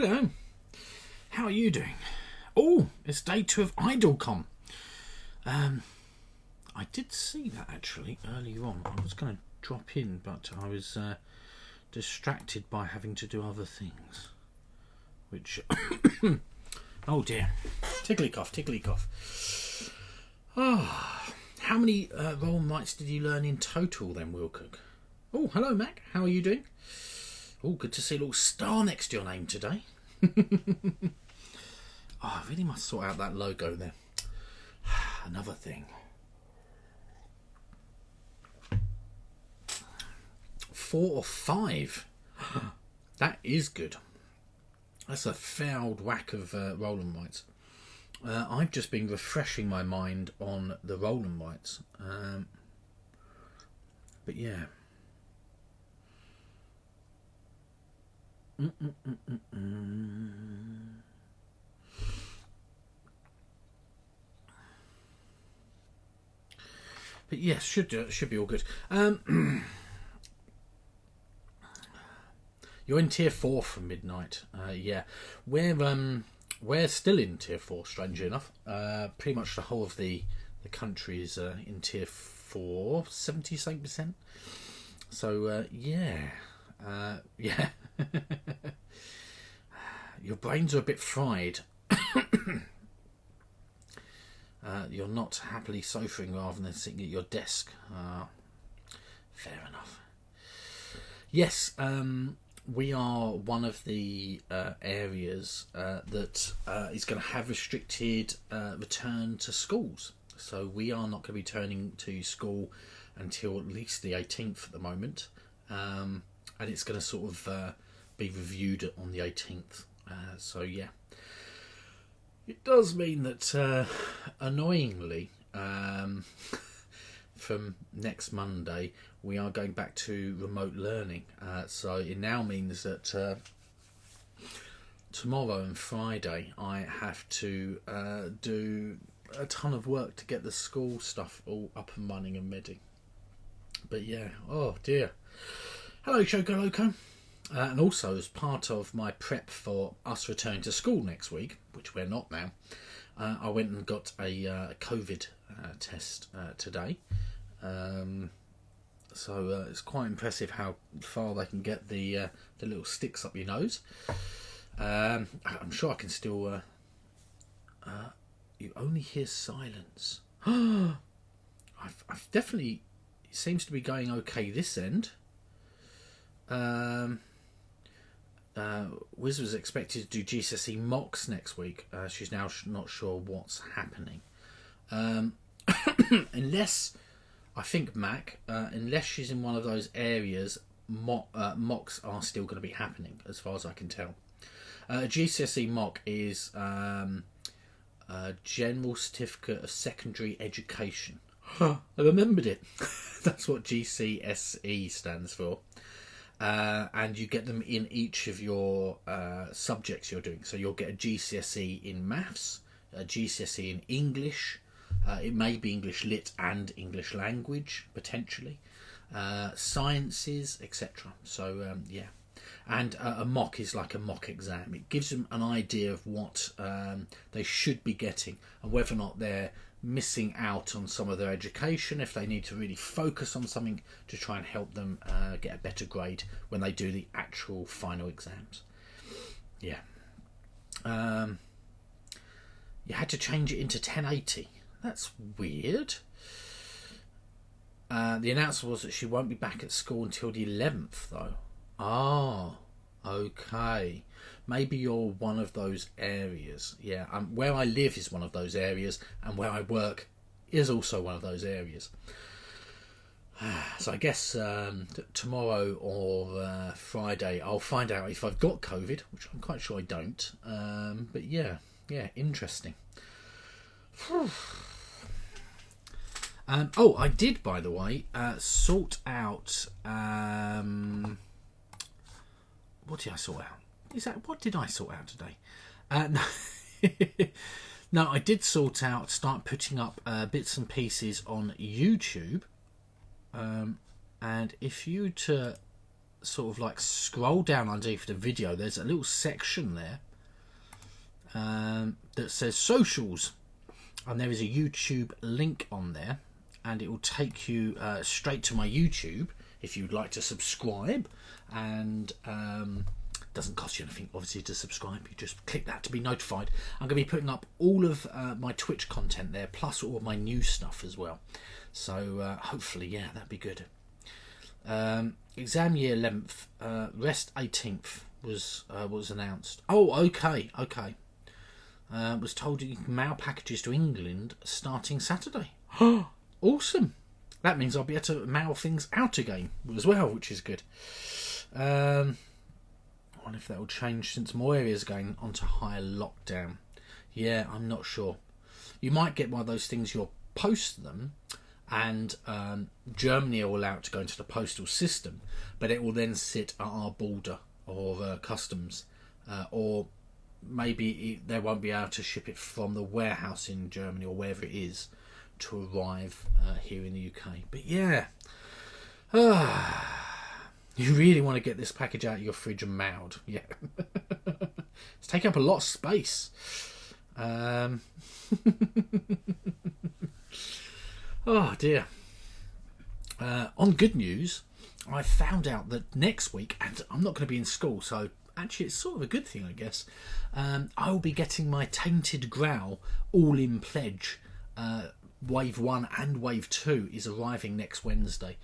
Hello. How are you doing? Oh, it's day 2 of IdleCon. I did see that actually earlier on. I was going to drop in, but I was distracted by having to do other things. Which... oh dear. Tickly cough, tickly cough. Ah, how many roll mites did you learn in total then, Wilcock? Oh, hello Mac. How are you doing? Oh, good to see a little star next to your name today. I really must sort out that logo there. Another thing. 4 or 5. That is good. That's a fair old whack of Roland Whites. I've just been refreshing my mind on the Roland Whites. But yeah. But yes, should be all good. You're in tier 4 from midnight. Yeah, we're still in tier 4. Strangely enough, pretty much the whole of the country is in tier 4, 77%. So yeah. Your brains are a bit fried. You're not happily sofaing rather than sitting at your desk. Fair enough. Yes, we are one of the areas that is going to have restricted return to schools. So we are not going to be turning to school until at least the 18th at the moment. And it's going to sort of be reviewed on the 18th. So yeah. It does mean that, annoyingly, from next Monday, we are going back to remote learning. So it now means that tomorrow and Friday, I have to do a ton of work to get the school stuff all up and running and ready. But yeah, oh dear. Hello, Choco Loco. And also, as part of my prep for us returning to school next week, which we're not now, I went and got a COVID test today. So it's quite impressive how far they can get the little sticks up your nose. I'm sure I can still... you only hear silence. I've definitely... It seems to be going okay this end. Wiz was expected to do GCSE mocks next week. She's now not sure what's happening. Unless, I think, Mac, unless she's in one of those areas, mocks are still going to be happening, as far as I can tell. A GCSE mock is General Certificate of Secondary Education. I remembered it. That's what GCSE stands for. And you get them in each of your subjects you're doing. So you'll get a GCSE in maths, a GCSE in English. It may be English Lit and English Language, potentially. Sciences, etc. So, yeah. And a mock is like a mock exam. It gives them an idea of what they should be getting and whether or not they're missing out on some of their education, if they need to really focus on something to try and help them get a better grade when they do the actual final exams. Yeah. You had to change it into 1080. That's weird. The announcement was that she won't be back at school until the 11th, though. Oh, okay. Maybe you're one of those areas. Yeah, where I live is one of those areas, and where I work is also one of those areas. So I guess tomorrow or Friday I'll find out if I've got COVID, which I'm quite sure I don't. But yeah, interesting. I did, by the way, sort out... what did I sort out? What did I sort out today? No, I did start putting up bits and pieces on YouTube. And if you to sort of like scroll down underneath the video, there's a little section there that says socials, and there is a YouTube link on there, and it will take you straight to my YouTube if you'd like to subscribe. And doesn't cost you anything, obviously, to subscribe. You just click that to be notified. I'm going to be putting up all of my Twitch content there, plus all of my new stuff as well. So hopefully, yeah, that'd be good. Exam year 11th, rest 18th was announced. Oh, okay. Was told you can mail packages to England starting Saturday. Awesome. That means I'll be able to mail things out again as well, which is good. I wonder if that will change since more areas are going onto higher lockdown. Yeah, I'm not sure. You might get one of those things you'll post them, and Germany will allow it to go into the postal system, but it will then sit at our border or customs, or maybe they won't be able to ship it from the warehouse in Germany or wherever it is to arrive here in the UK. But yeah, you really want to get this package out of your fridge and mailed. Yeah, it's taking up a lot of space. Oh dear. On good news, I found out that next week, and I'm not going to be in school, so actually it's sort of a good thing, I guess. I will be getting my Tainted Growl all in pledge. Wave 1 and Wave 2 is arriving next Wednesday.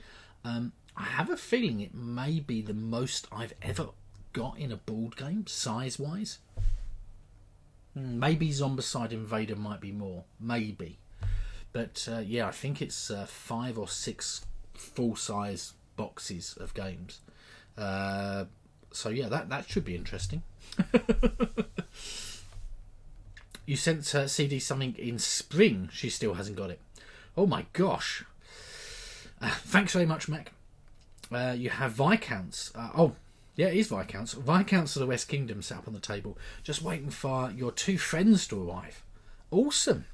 I have a feeling it may be the most I've ever got in a board game, size-wise. Maybe Zombicide Invader might be more. Maybe. But yeah, I think it's 5 or 6 full-size boxes of games. So yeah, that should be interesting. You sent CD something in spring. She still hasn't got it. Oh my gosh. Thanks very much, Mac. You have Viscounts. Oh, yeah, it is Viscounts. Viscounts of the West Kingdom set up on the table. Just waiting for your 2 friends to arrive. Awesome.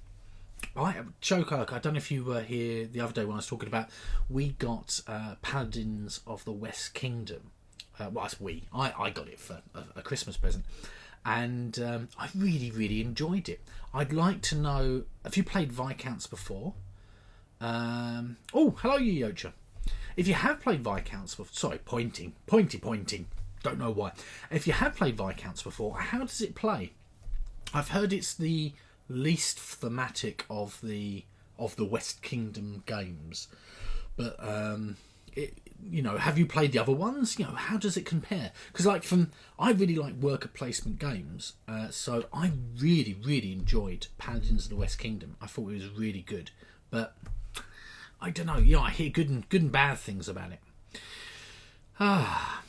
Joe Kirk, I don't know if you were here the other day when I was talking about, we got Paladins of the West Kingdom. Well, that's we. I got it for a Christmas present. And I really enjoyed it. I'd like to know, have you played Viscounts before? Oh, hello, you Yocha. If you have played Viscounts before, sorry, pointing, don't know why. If you have played Viscounts before, how does it play? I've heard it's the least thematic of the West Kingdom games, but have you played the other ones? How does it compare? Because I really like worker placement games, so I really enjoyed Paladins of the West Kingdom. I thought it was really good, but I don't know. I hear good and bad things about it. Oh,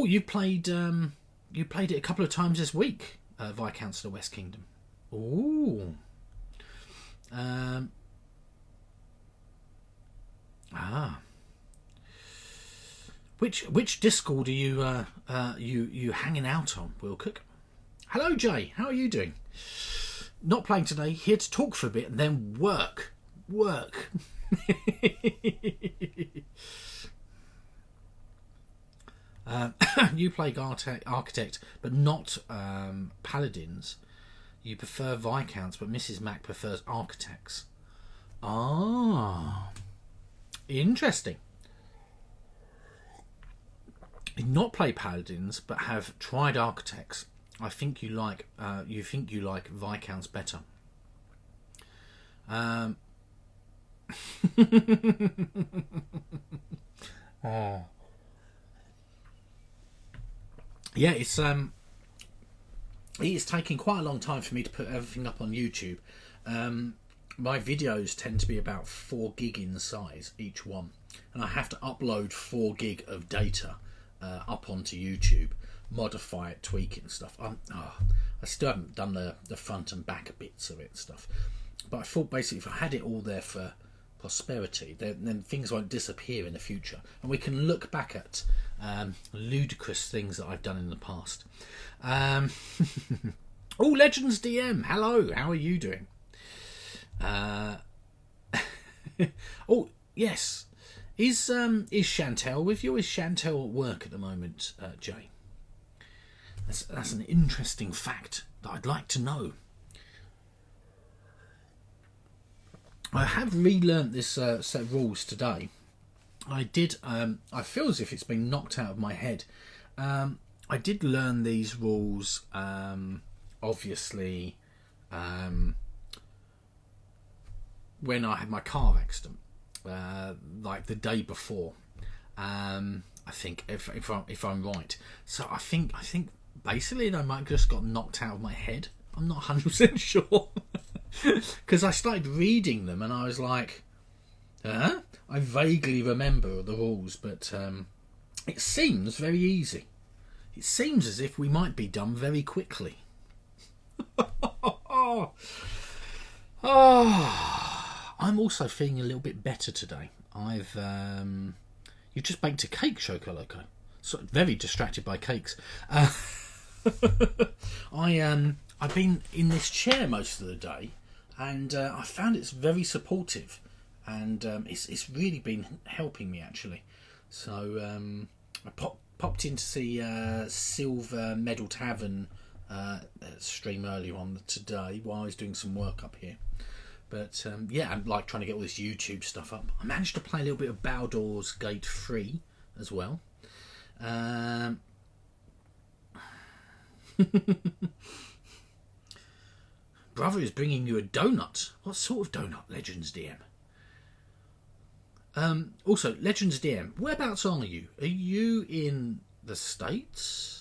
you played it a couple of times this week, Viscounts of the West Kingdom. Ooh. Which Discord are you hanging out on, Will Cook? Hello, Jay. How are you doing? Not playing today. Here to talk for a bit and then work. You play Architect, but not Paladins. You prefer Viscounts, but Mrs. Mac prefers Architects. Interesting. You not play Paladins, but have tried Architects. I think you like Viscounts better. Yeah, it's taking quite a long time for me to put everything up on YouTube. My videos tend to be about 4 gig in size each one, and I have to upload 4 gig of data up onto YouTube, modify it, tweak it and stuff. I still haven't done the front and back bits of it and stuff, but I thought basically if I had it all there for prosperity, then things won't disappear in the future, and we can look back at ludicrous things that I've done in the past. Oh, Legends DM, hello, how are you doing? Oh yes, Is Chantel with you? Is Chantel at work at the moment, Jay? That's an interesting fact that I'd like to know. I have relearnt this set of rules today. I did. I feel as if it's been knocked out of my head. I did learn these rules, obviously, when I had my car accident, like the day before. I think, if I'm right. So I think basically they might have just got knocked out of my head. I'm not 100% sure. Because I started reading them and I was like, I vaguely remember the rules, but it seems very easy. It seems as if we might be done very quickly. I'm also feeling a little bit better today. You just baked a cake, Shokoloco. So very distracted by cakes. I've been in this chair most of the day, and I found it's very supportive, and it's really been helping me actually. So I popped in to see Silver Medal Tavern stream earlier on today while I was doing some work up here. But yeah, I'm like trying to get all this YouTube stuff up. I managed to play a little bit of Baldur's Gate 3 as well. Brother is bringing you a donut. What sort of donut, Legends DM? Also, Legends DM, whereabouts are you? Are you in the States?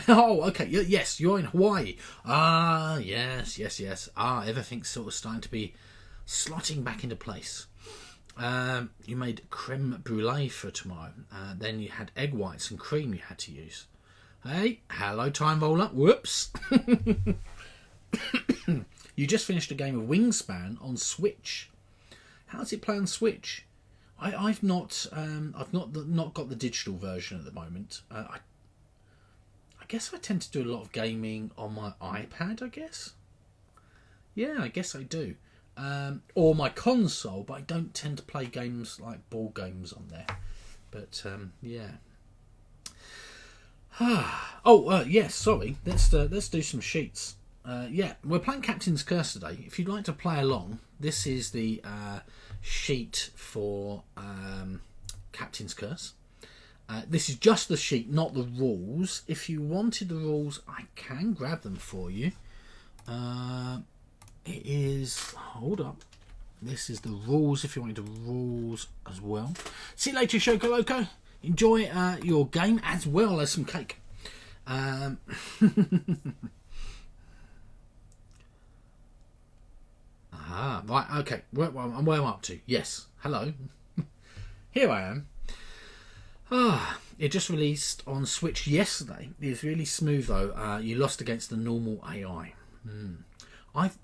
Oh, okay. Yes, you're in Hawaii. Ah, yes. Ah, everything's sort of starting to be slotting back into place. You made creme brulee for tomorrow. Then you had egg whites and cream you had to use. Hey, hello, Time Roller. Whoops. You just finished a game of Wingspan on Switch. How does it play on Switch? I've not got the digital version at the moment. I guess I tend to do a lot of gaming on my iPad, I guess. Yeah, I guess I do. Or my console, but I don't tend to play games like ball games on there. But yeah. Yes, sorry. Let's do some sheets. Yeah, we're playing Captain's Curse today. If you'd like to play along, this is the sheet for Captain's Curse. This is just the sheet, not the rules. If you wanted the rules, I can grab them for you. It is... Hold up. This is the rules, if you wanted the rules as well. See you later, Shokoloco. Enjoy your game as well as some cake. Right, okay. Where am I up to? Yes. Hello. Here I am. It just released on Switch yesterday. It's really smooth though. You lost against the normal AI. I've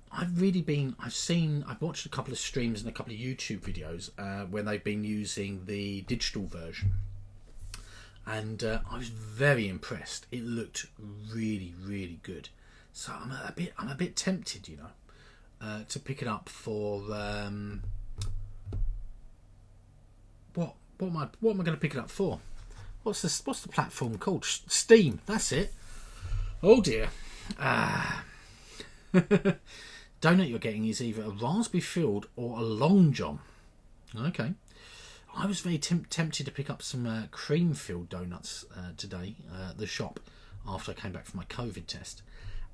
watched a couple of streams and a couple of YouTube videos where they've been using the digital version, and I was very impressed. It looked really, really good. So I'm a bit tempted, you know, to pick it up for what am I going to pick it up for? What's the platform called? Steam. That's it. Oh dear. Donut you're getting is either a raspberry filled or a long john. Okay. I was very tempted to pick up some cream filled donuts today at the shop after I came back from my COVID test,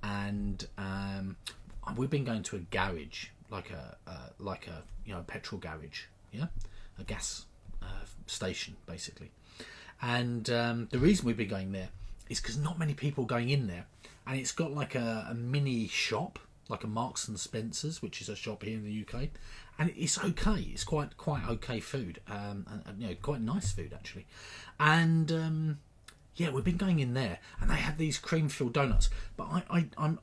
and we've been going to a garage, like a petrol garage, yeah, a gas station basically. And the reason we've been going there is because not many people are going in there, and it's got like a mini shop, like a Marks and Spencer's, which is a shop here in the UK, and it's okay. It's quite okay food, and you know, quite nice food actually. And yeah, we've been going in there, and they have these cream-filled donuts, but I'm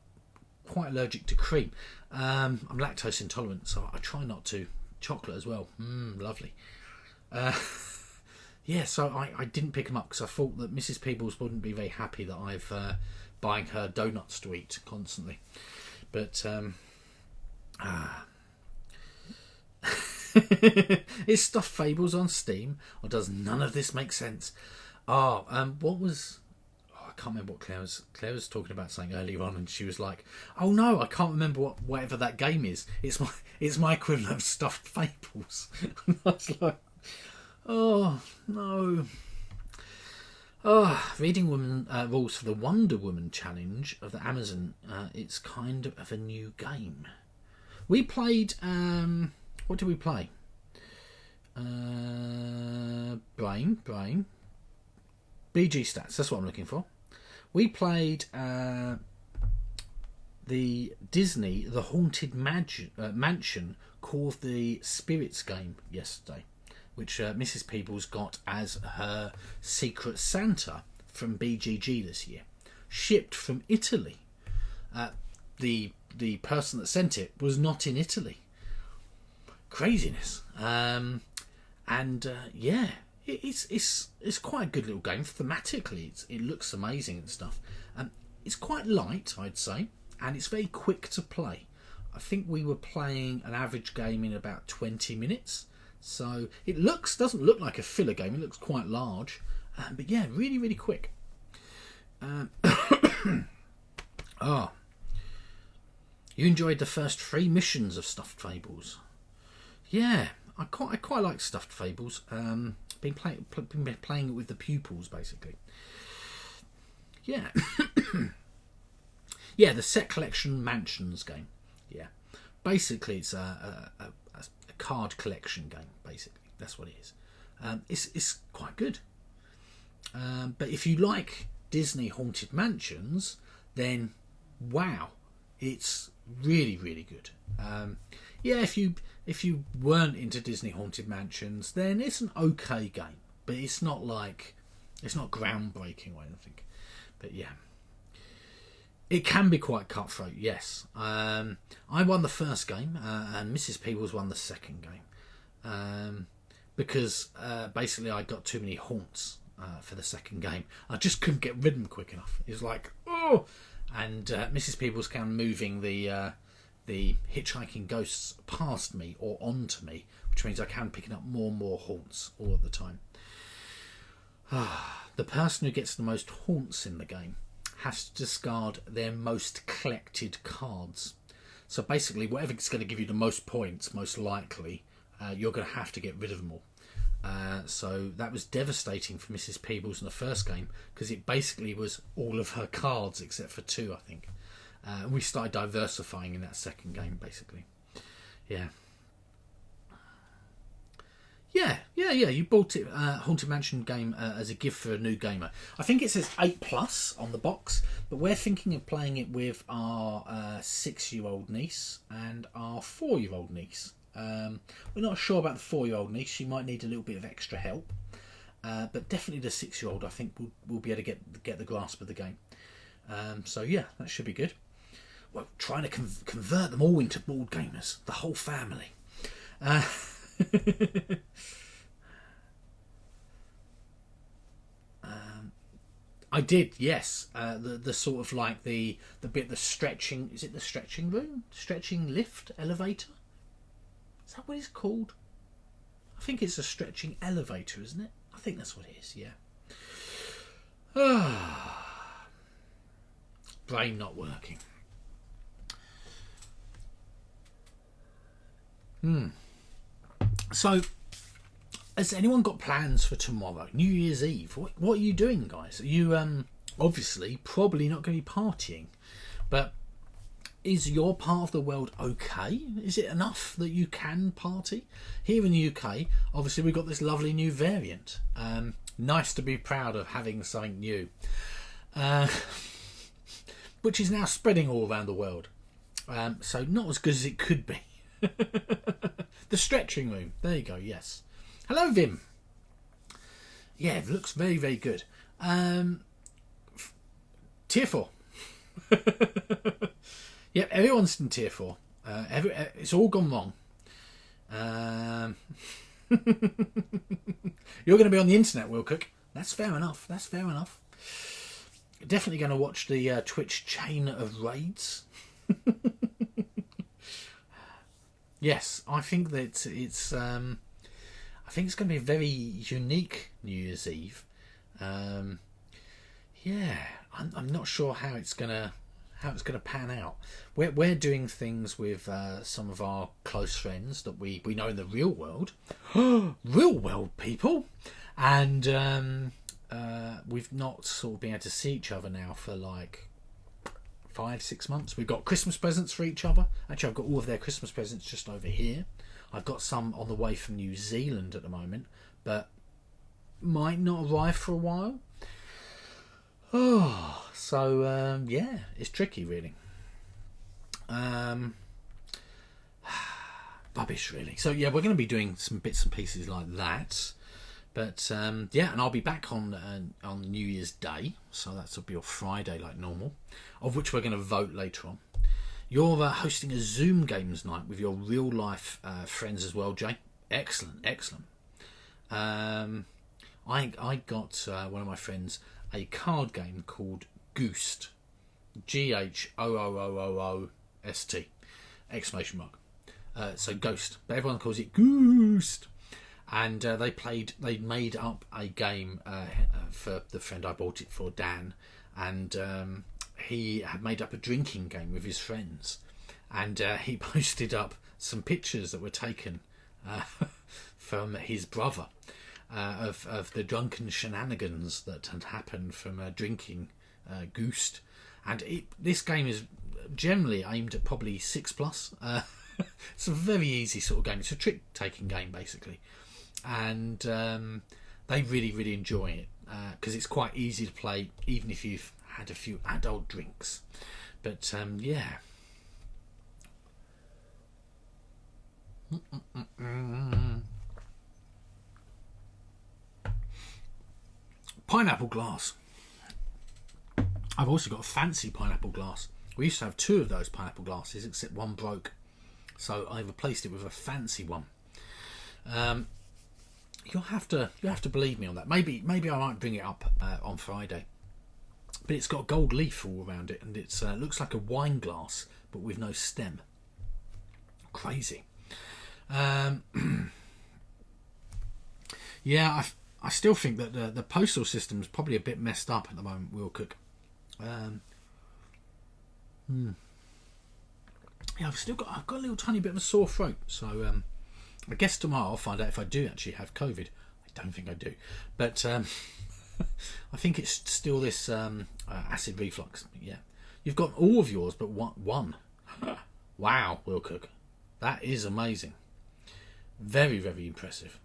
quite allergic to cream. I'm lactose intolerant, so I try not to. Chocolate as well, lovely. Yeah, so I didn't pick them up because I thought that Mrs. Peebles wouldn't be very happy that I've buying her donuts to eat constantly. But Is Stuffed Fables on Steam, or does none of this make sense? What was... I can't remember what Claire was talking about something earlier on, and she was like, "Oh no, I can't remember whatever that game is. It's my equivalent of Stuffed Fables." And I was like, "Oh no." Reading rules for the Wonder Woman challenge of the Amazon. It's kind of a new game. We played. What did we play? Brain. BG Stats. That's what I'm looking for. We played the Disney The Haunted Mansion Call of the Spirits game yesterday, which Mrs. Peebles got as her Secret Santa from BGG this year, shipped from Italy. The person that sent it was not in Italy. Craziness. It's quite a good little game. Thematically, it looks amazing and stuff. It's quite light, I'd say, and it's very quick to play. I think we were playing an average game in about 20 minutes. So it doesn't look like a filler game. It looks quite large, but yeah, really, really quick. You enjoyed the first 3 missions of Stuffed Fables? Yeah, I quite like Stuffed Fables. Been playing it with the pupils basically. Yeah, yeah, the Set Collection Mansions game. Yeah, basically it's a card collection game. Basically, that's what it is. It's quite good. But if you like Disney Haunted Mansions, then wow, it's really, really good. Yeah, if you weren't into Disney Haunted Mansions, then it's an okay game, but it's not groundbreaking or anything. But yeah, it can be quite cutthroat. Yes, I won the first game, and Mrs. Peebles won the second game, because basically I got too many haunts for the second game. I just couldn't get rid of them quick enough. It was like, oh. And Mrs. Peebles kept moving the hitchhiking ghosts past me or onto me, which means I can picking up more and more haunts all of the time. The person who gets the most haunts in the game has to discard their most collected cards. So basically, whatever's going to give you the most points, most likely, you're going to have to get rid of them all. So that was devastating for Mrs. Peebles in the first game, because it basically was all of her cards except for 2, I think. We started diversifying in that second game, basically. Yeah. You bought it, Haunted Mansion game, as a gift for a new gamer. I think it says 8+ on the box, but we're thinking of playing it with our 6-year-old niece and our 4-year-old niece. We're not sure about the 4-year-old niece. She might need a little bit of extra help, but definitely the 6-year-old, I think, will be able to get the grasp of the game. So yeah, that should be good. Well, trying to convert them all into board gamers, the whole family. I did, yes. The sort of like the bit, the stretching. Is it the stretching room? Stretching lift elevator? Is that what it's called? I think it's a stretching elevator, isn't it? I think that's what it is. Yeah. Brain not working. So, has anyone got plans for tomorrow, New Year's Eve? What are you doing, guys? Are you obviously probably not going to be partying, but is your part of the world okay? Is it enough that you can party? Here in the UK, obviously we've got this lovely new variant. Nice to be proud of having something new, which is now spreading all around the world. So not as good as it could be. The stretching room. There you go. Yes. Hello, Vim. Yeah, it looks very, very good. Tier 4. Yep, everyone's in Tier 4. It's all gone wrong. You're going to be on the internet, Wilcock. That's fair enough. Definitely going to watch the Twitch chain of raids. Yes, I think that it's. I think it's going to be a very unique New Year's Eve. Um, yeah, I'm not sure how it's gonna pan out. We're doing things with some of our close friends that we know in the real world, real world people, and we've not sort of been able to see each other now for like 5-6 months. We've got Christmas presents for each other. Actually, I've got all of their Christmas presents just over here. I've got some on the way from New Zealand at the moment, but might not arrive for a while. Oh, so yeah, it's tricky, really. Um, Rubbish, really. So yeah, we're going to be doing some bits and pieces like that. But yeah, and I'll be back on New Year's Day, so that'll be a Friday like normal, of which we're going to vote later on. You're hosting a Zoom games night with your real life friends as well, Jay. Excellent, excellent. I got one of my friends a card game called Goost, GHOOOOOST, exclamation mark. So Ghost, but everyone calls it Goost. And they made up a game for the friend I bought it for, Dan, and he had made up a drinking game with his friends, and he posted up some pictures that were taken from his brother of the drunken shenanigans that had happened from drinking Goost. And this game is generally aimed at probably 6+. It's a very easy sort of game. It's a trick-taking game, basically. And they really, really enjoy it because it's quite easy to play, even if you've had a few adult drinks. But yeah. Pineapple glass. I've also got a fancy pineapple glass. We used to have 2 of those pineapple glasses, except one broke, so I replaced it with a fancy one. You'll have to believe me on that. Maybe I might bring it up on Friday. But it's got a gold leaf all around it, and it looks like a wine glass, but with no stem. Crazy. Yeah, I still think that the postal system is probably a bit messed up at the moment, Will Cook. Yeah, I've got a little tiny bit of a sore throat, so I guess tomorrow I'll find out if I do actually have COVID. I don't think I do, but I think it's still this acid reflux. Yeah, you've got all of yours, but one. Wow, Will Cook, that is amazing. Very, very impressive.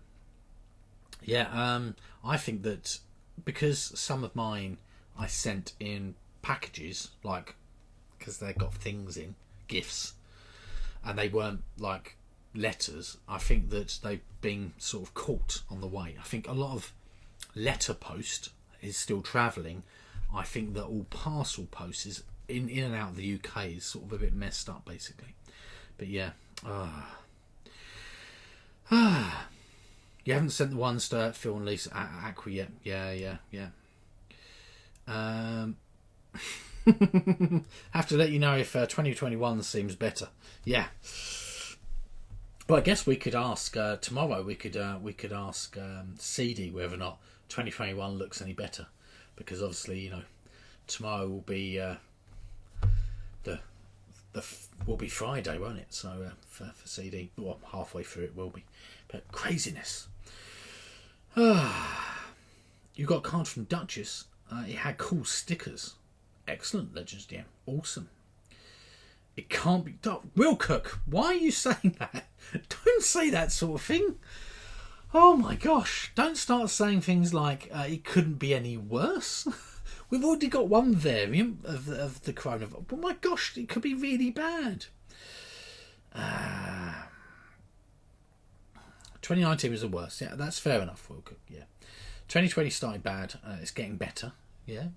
Yeah, I think that because some of mine I sent in packages, like because they got things in gifts, and they weren't like letters. I think that they've been sort of caught on the way. I think a lot of letter post is still travelling. I think that all parcel post is in and out of the UK is sort of a bit messed up, basically. But yeah, you haven't sent the ones to Phil and Lisa Aqua yet. Yeah. Have to let you know if 2021 seems better. Yeah. Well, I guess we could ask tomorrow. We could ask CD whether or not 2021 looks any better, because obviously tomorrow will be will be Friday, won't it? So for CD, well, halfway through it will be, but craziness. You got a card from Duchess. It had cool stickers. Excellent, Legends DM. Awesome. It can't be done. Will Cook, why are you saying that? Don't say that sort of thing. Oh my gosh. Don't start saying things like it couldn't be any worse. We've already got one variant of the coronavirus. But my gosh, it could be really bad. 2019 was the worst. Yeah, that's fair enough, Will Cook. Yeah. 2020 started bad. It's getting better. Yeah.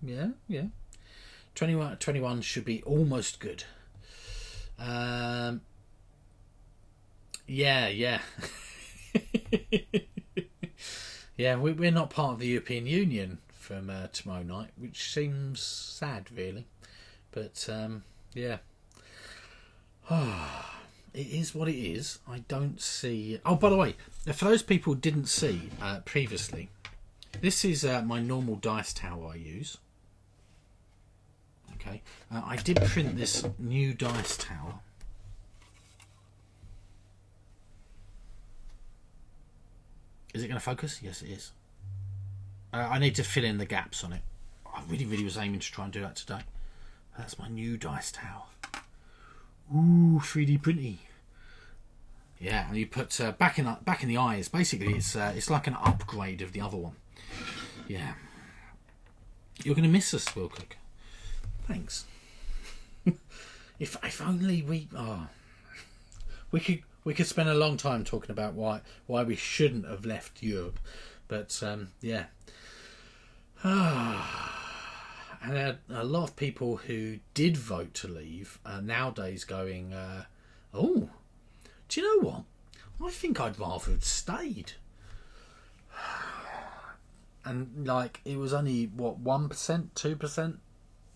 21 should be almost good. Yeah. Yeah, we're not part of the European Union from tomorrow night, which seems sad, really. But yeah. it is what it is. I don't see... Oh, by the way, for those people who didn't see previously, this is my normal dice tower I use. Okay, I did print this new dice tower. Is it going to focus? Yes, it is. I need to fill in the gaps on it. I really was aiming to try and do that today. That's my new dice tower. Ooh, 3D printy. Yeah, and you put back in the eyes. Basically, it's like an upgrade of the other one. Yeah. You're going to miss us, Wilcock. Thanks. if only we could spend a long time talking about why we shouldn't have left Europe, but yeah. And a lot of people who did vote to leave are nowadays going, oh, do you know what? I think I'd rather have stayed. And like, it was only, what, 1%, 2%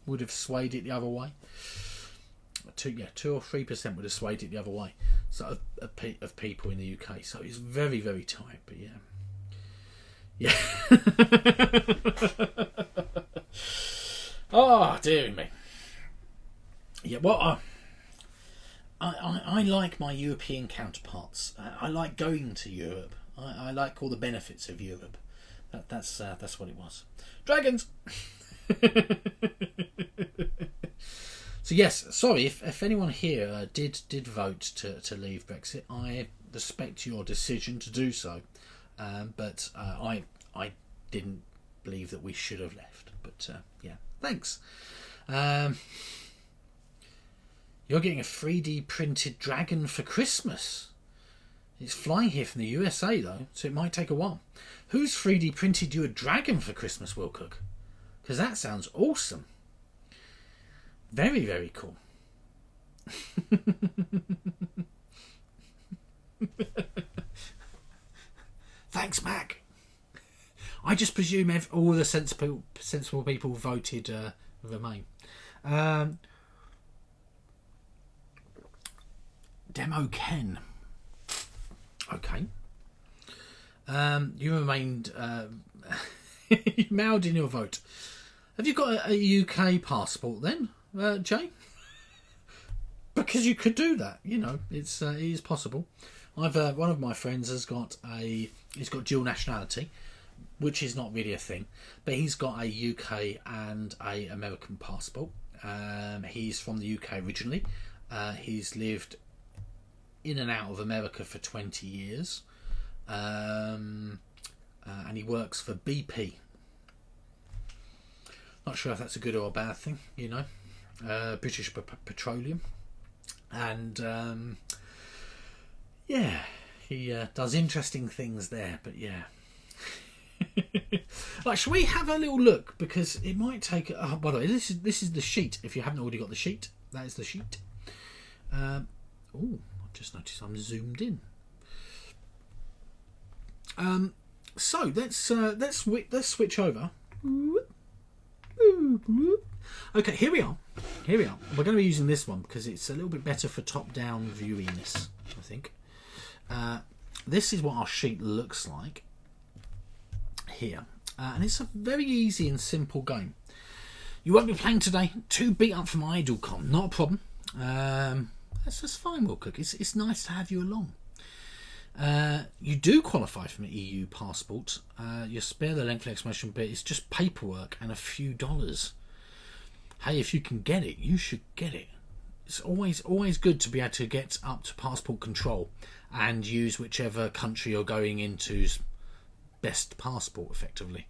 would have swayed it the other way. 2 or 3% would have swayed it the other way. So of people in the UK. So it's very, very tight, but yeah. Yeah. Oh, dear me. Yeah, well, I like my European counterparts. I like going to Europe. I like all the benefits of Europe. That's what it was. Dragons. So yes, sorry if anyone here did vote to leave Brexit. I respect your decision to do so, but I didn't believe that we should have left. But yeah, thanks. You're getting a 3D printed dragon for Christmas. It's flying here from the USA though, so it might take a while. Who's 3D printed you a dragon for Christmas, Wilcock? Because that sounds awesome. Very, very cool. Thanks, Mac. I just presume all the sensible people voted Remain. Demo Ken. Okay. You remained... you mailed in your vote. Have you got a UK passport then, Jay? Because you could do that, you know. It is possible. One of my friends has got he's got dual nationality, which is not really a thing, but he's got a UK and a American passport. He's from the UK originally. He's lived in and out of America for 20 years, and he works for BP. Not sure if that's a good or a bad thing, you know. British Petroleum, and yeah, he does interesting things there. But yeah, like, shall we have a little look, because it might take. By the way, this is the sheet. If you haven't already got the sheet, that is the sheet. Oh, I've just noticed I'm zoomed in. So let's switch over. Okay, here we are. We're going to be using this one because it's a little bit better for top-down viewiness, I think. This is what our sheet looks like here, and it's a very easy and simple game. You won't be playing today. 2 beat up from IdleCon, not a problem. That's fine, Wilcock. It's nice to have you along. You do qualify for an EU passport. You spare the lengthy explanation bit. It's just paperwork and a few dollars. Hey, if you can get it, you should get it. It's always good to be able to get up to passport control and use whichever country you're going into's best passport, effectively.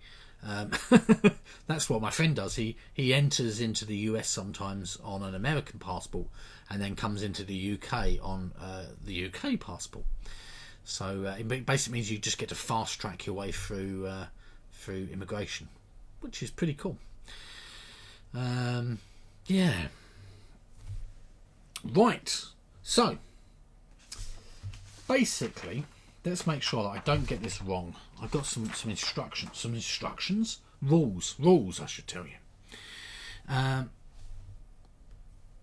That's what my friend does. He enters into the US sometimes on an American passport and then comes into the UK on the UK passport. So it basically means you just get to fast track your way through immigration, which is pretty cool. Yeah. Right. So basically, let's make sure that I don't get this wrong. I've got some rules, I should tell you.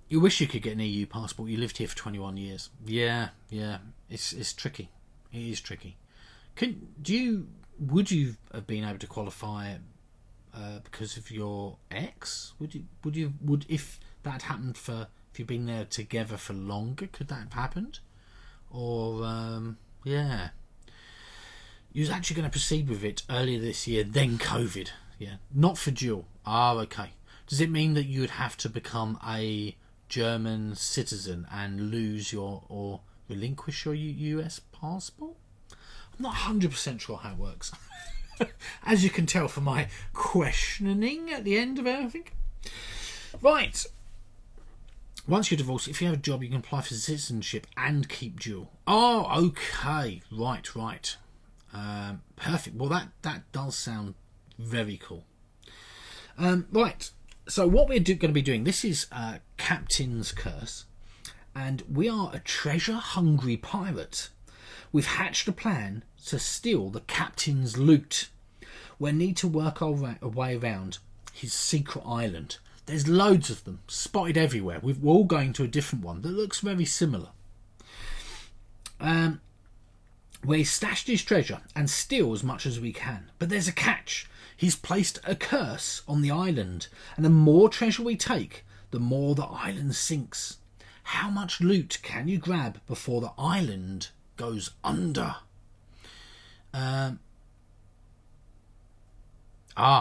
You wish you could get an EU passport. You lived here for 21 years. Yeah. It's tricky. It is tricky. Would you have been able to qualify because of your ex? Would if that happened if you've been there together for longer, could that have happened? Or yeah, you was actually going to proceed with it earlier this year, then COVID. Yeah, not for dual. Okay. Does it mean that you would have to become a German citizen and lose or relinquish your US passport? I'm not 100% sure how it works. As you can tell from my questioning at the end of everything. Right. Once you're divorced, if you have a job, you can apply for citizenship and keep dual. Oh, okay. Right. Perfect. Well, that does sound very cool. Right. So what we're going to be doing, this is Captain's Curse, and we are a treasure-hungry pirate. We've hatched a plan to steal the captain's loot. We need to work our way around his secret island. There's loads of them, spotted everywhere. We're all going to a different one that looks very similar. We stashed his treasure and steal as much as we can. But there's a catch. He's placed a curse on the island, and the more treasure we take, the more the island sinks. How much loot can you grab before the island goes under?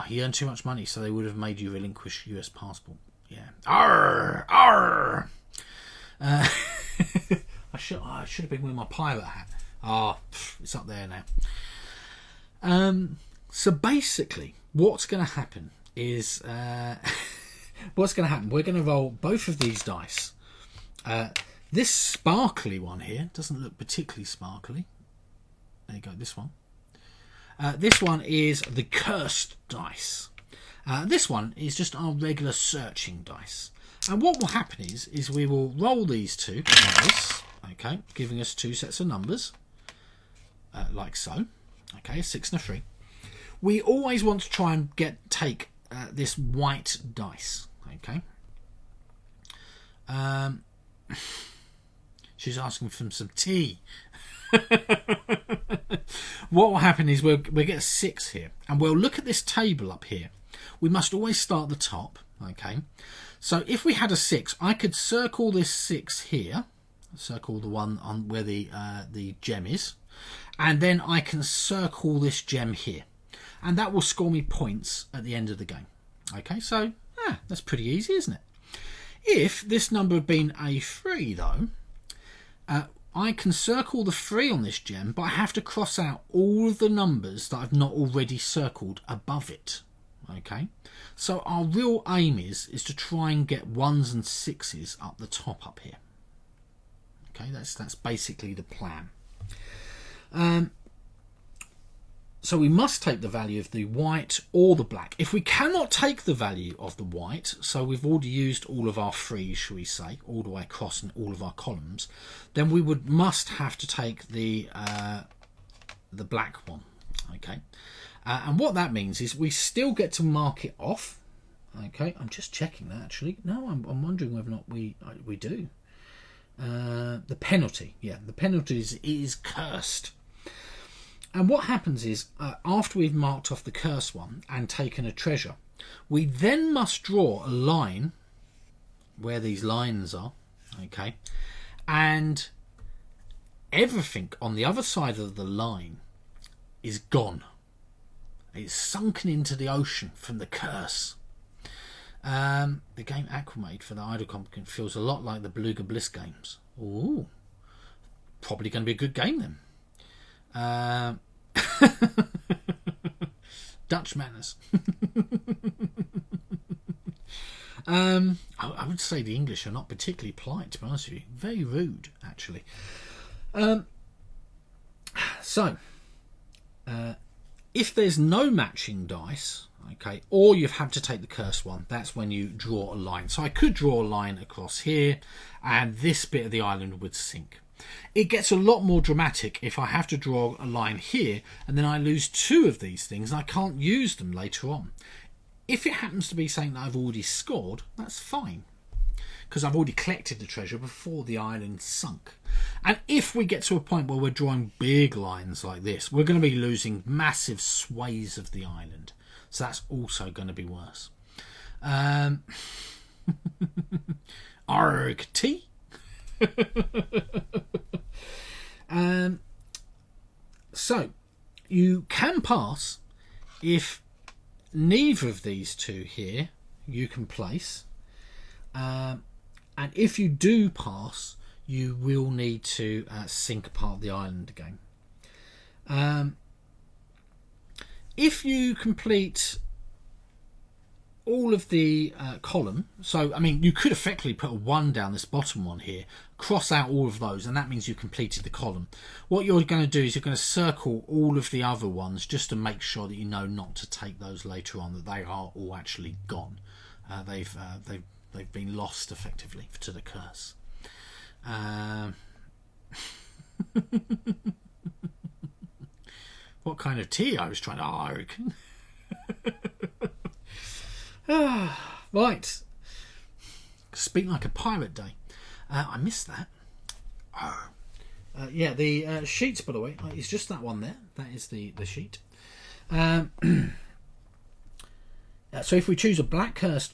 He earned too much money, so they would have made you relinquish US passport. Yeah. Arr! I should have been wearing my pirate hat. It's up there now. So basically, what's going to happen is we're going to roll both of these dice. This sparkly one here doesn't look particularly sparkly. There you go, this one. This one is the cursed dice. This one is just our regular searching dice. And what will happen is we will roll these two numbers, okay, giving us two sets of numbers, like so. Okay, a 6 and a 3. We always want to try and take this white dice. Okay. She's asking for some tea. What will happen is we'll get a 6 here, and we'll look at this table up here. We must always start at the top. Okay. So if we had a 6, I could circle this 6 here, circle the one on where the gem is, and then I can circle this gem here, and that will score me points at the end of the game. Okay, so that's pretty easy, isn't it? If this number had been a 3 though, I can circle the 3 on this gem, but I have to cross out all of the numbers that I've not already circled above it. Okay, so our real aim is to try and get 1s and 6s up the top up here. Okay, that's basically the plan. So we must take the value of the white or the black. If we cannot take the value of the white, so we've already used all of our 3s, shall we say, all the way across in all of our columns, then we must have to take the black one. Okay, and what that means is we still get to mark it off. Okay, I'm just checking that actually. No, I'm wondering whether or not we do. The penalty, the penalty is cursed. And what happens is, after we've marked off the curse one and taken a treasure, we then must draw a line where these lines are, okay, and everything on the other side of the line is gone. It's sunken into the ocean from the curse. The game Aquamade for the Idle Complicant feels a lot like the Beluga Bliss games. Ooh, probably going to be a good game then. Dutch manners. I would say the English are not particularly polite, to be honest with you. Very rude, actually. If there's no matching dice, okay, or you've had to take the curse one, that's when you draw a line. So I could draw a line across here, and this bit of the island would sink. It gets a lot more dramatic if I have to draw a line here and then I lose 2 of these things and I can't use them later on. If it happens to be something that I've already scored, that's fine, because I've already collected the treasure before the island sunk. And if we get to a point where we're drawing big lines like this, we're going to be losing massive swathes of the island. So that's also going to be worse. Arg T. So you can pass if neither of these two here you can place, and if you do pass, you will need to sink a part of the island again. If you complete all of the column, so I mean you could effectively put a 1 down this bottom one here, cross out all of those, and that means you've completed the column. What you're going to do is you're going to circle all of the other ones just to make sure that you know not to take those later on, that they are all actually gone. They've been lost effectively to the curse. What kind of tea I was trying to argue. Right. Speak like a pirate day. I missed that. Yeah, the sheets, by the way, is just that one there. That is the sheet. So if we choose a black curse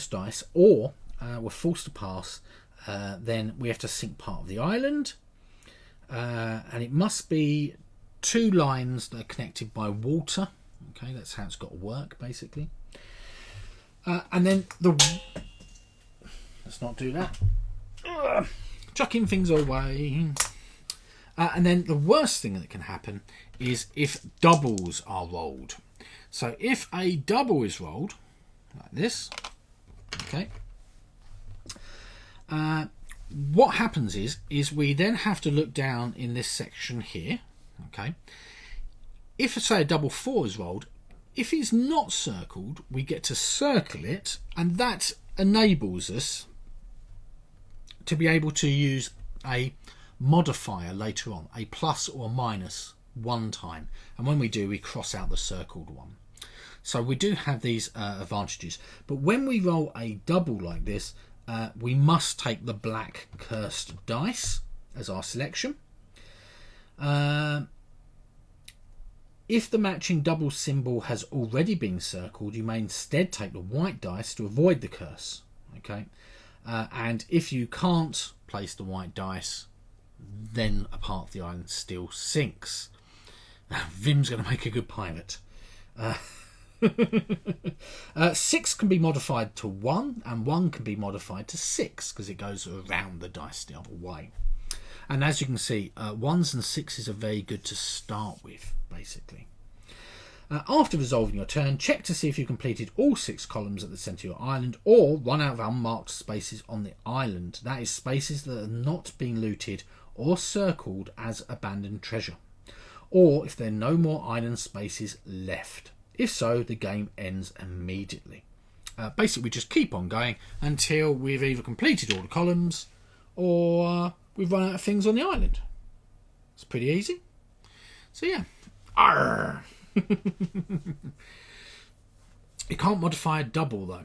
dice, or we're forced to pass, then we have to sink part of the island. And it must be 2 lines that are connected by water. Okay, that's how it's got to work, basically. And then let's not do that. Chucking things away. And then the worst thing that can happen is if doubles are rolled. So if a double is rolled, like this, okay, what happens is we then have to look down in this section here, okay. If, say, a double 4 is rolled, if it's not circled, we get to circle it, and that enables us to be able to use a modifier later on, a plus or minus one time, and when we do, we cross out the circled one. So we do have these advantages, but when we roll a double like this, we must take the black cursed dice as our selection. If the matching double symbol has already been circled, you may instead take the white dice to avoid the curse. Okay, and if you can't place the white dice, then a part of the island still sinks. Vim's going to make a good pilot. 6 can be modified to 1, and 1 can be modified to 6 because it goes around the dice the other way. And as you can see, 1s and 6s are very good to start with, basically. After resolving your turn, check to see if you completed all 6 columns at the centre of your island, or run out of unmarked spaces on the island. That is, spaces that are not being looted or circled as abandoned treasure, or if there are no more island spaces left. If so, the game ends immediately. Basically, we just keep on going until we've either completed all the columns or we've run out of things on the island. It's pretty easy. So yeah. Arr! You can't modify a double though.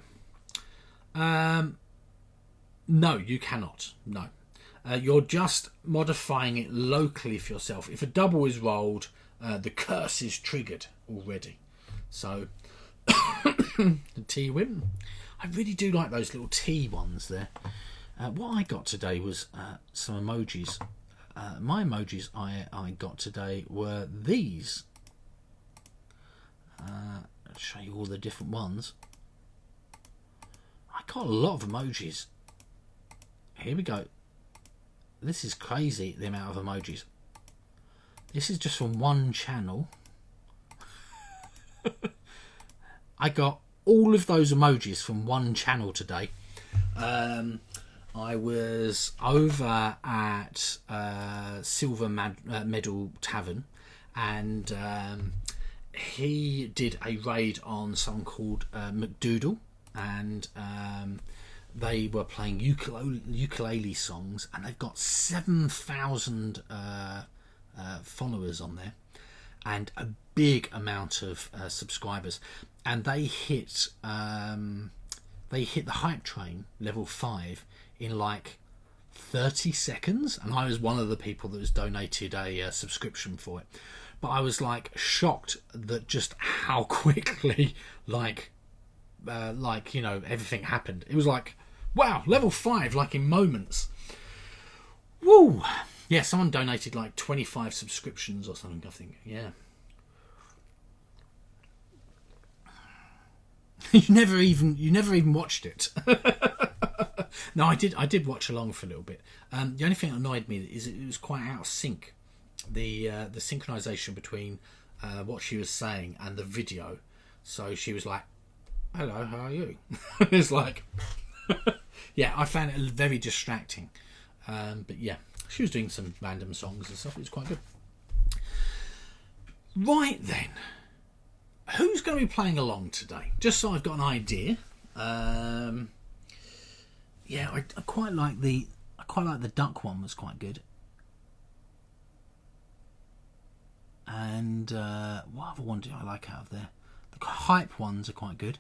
No, you cannot. No. You're just modifying it locally for yourself. If a double is rolled, the curse is triggered already. So the T win. I really do like those little T ones there. What I got today was some emojis. My emojis I got today were these. I'll show you all the different ones. I got a lot of emojis. Here we go. This is crazy, the amount of emojis. This is just from one channel. I got all of those emojis from one channel today. I was over at Silver Medal Tavern, and he did a raid on someone called McDoodle, and they were playing ukulele songs, and they've got 7,000 followers on there, and a big amount of subscribers, and they hit the hype train level 5 in like 30 seconds, and I was one of the people that was donated a subscription for it. But I was like shocked that just how quickly like you know, everything happened. It was like, wow, level 5 like in moments. Woo! Yeah, someone donated like 25 subscriptions or something, I think. Yeah. You never even watched it. No, I did watch along for a little bit. The only thing that annoyed me is it was quite out of sync. The synchronization between what she was saying and the video. So she was like, "Hello, how are you?" It's like, yeah, I found it very distracting. But yeah, she was doing some random songs and stuff. It was quite good. Right then, who's going to be playing along today? Just so I've got an idea. Yeah, I quite like the duck one. Was quite good. And what other one do I like out of there? The hype ones are quite good.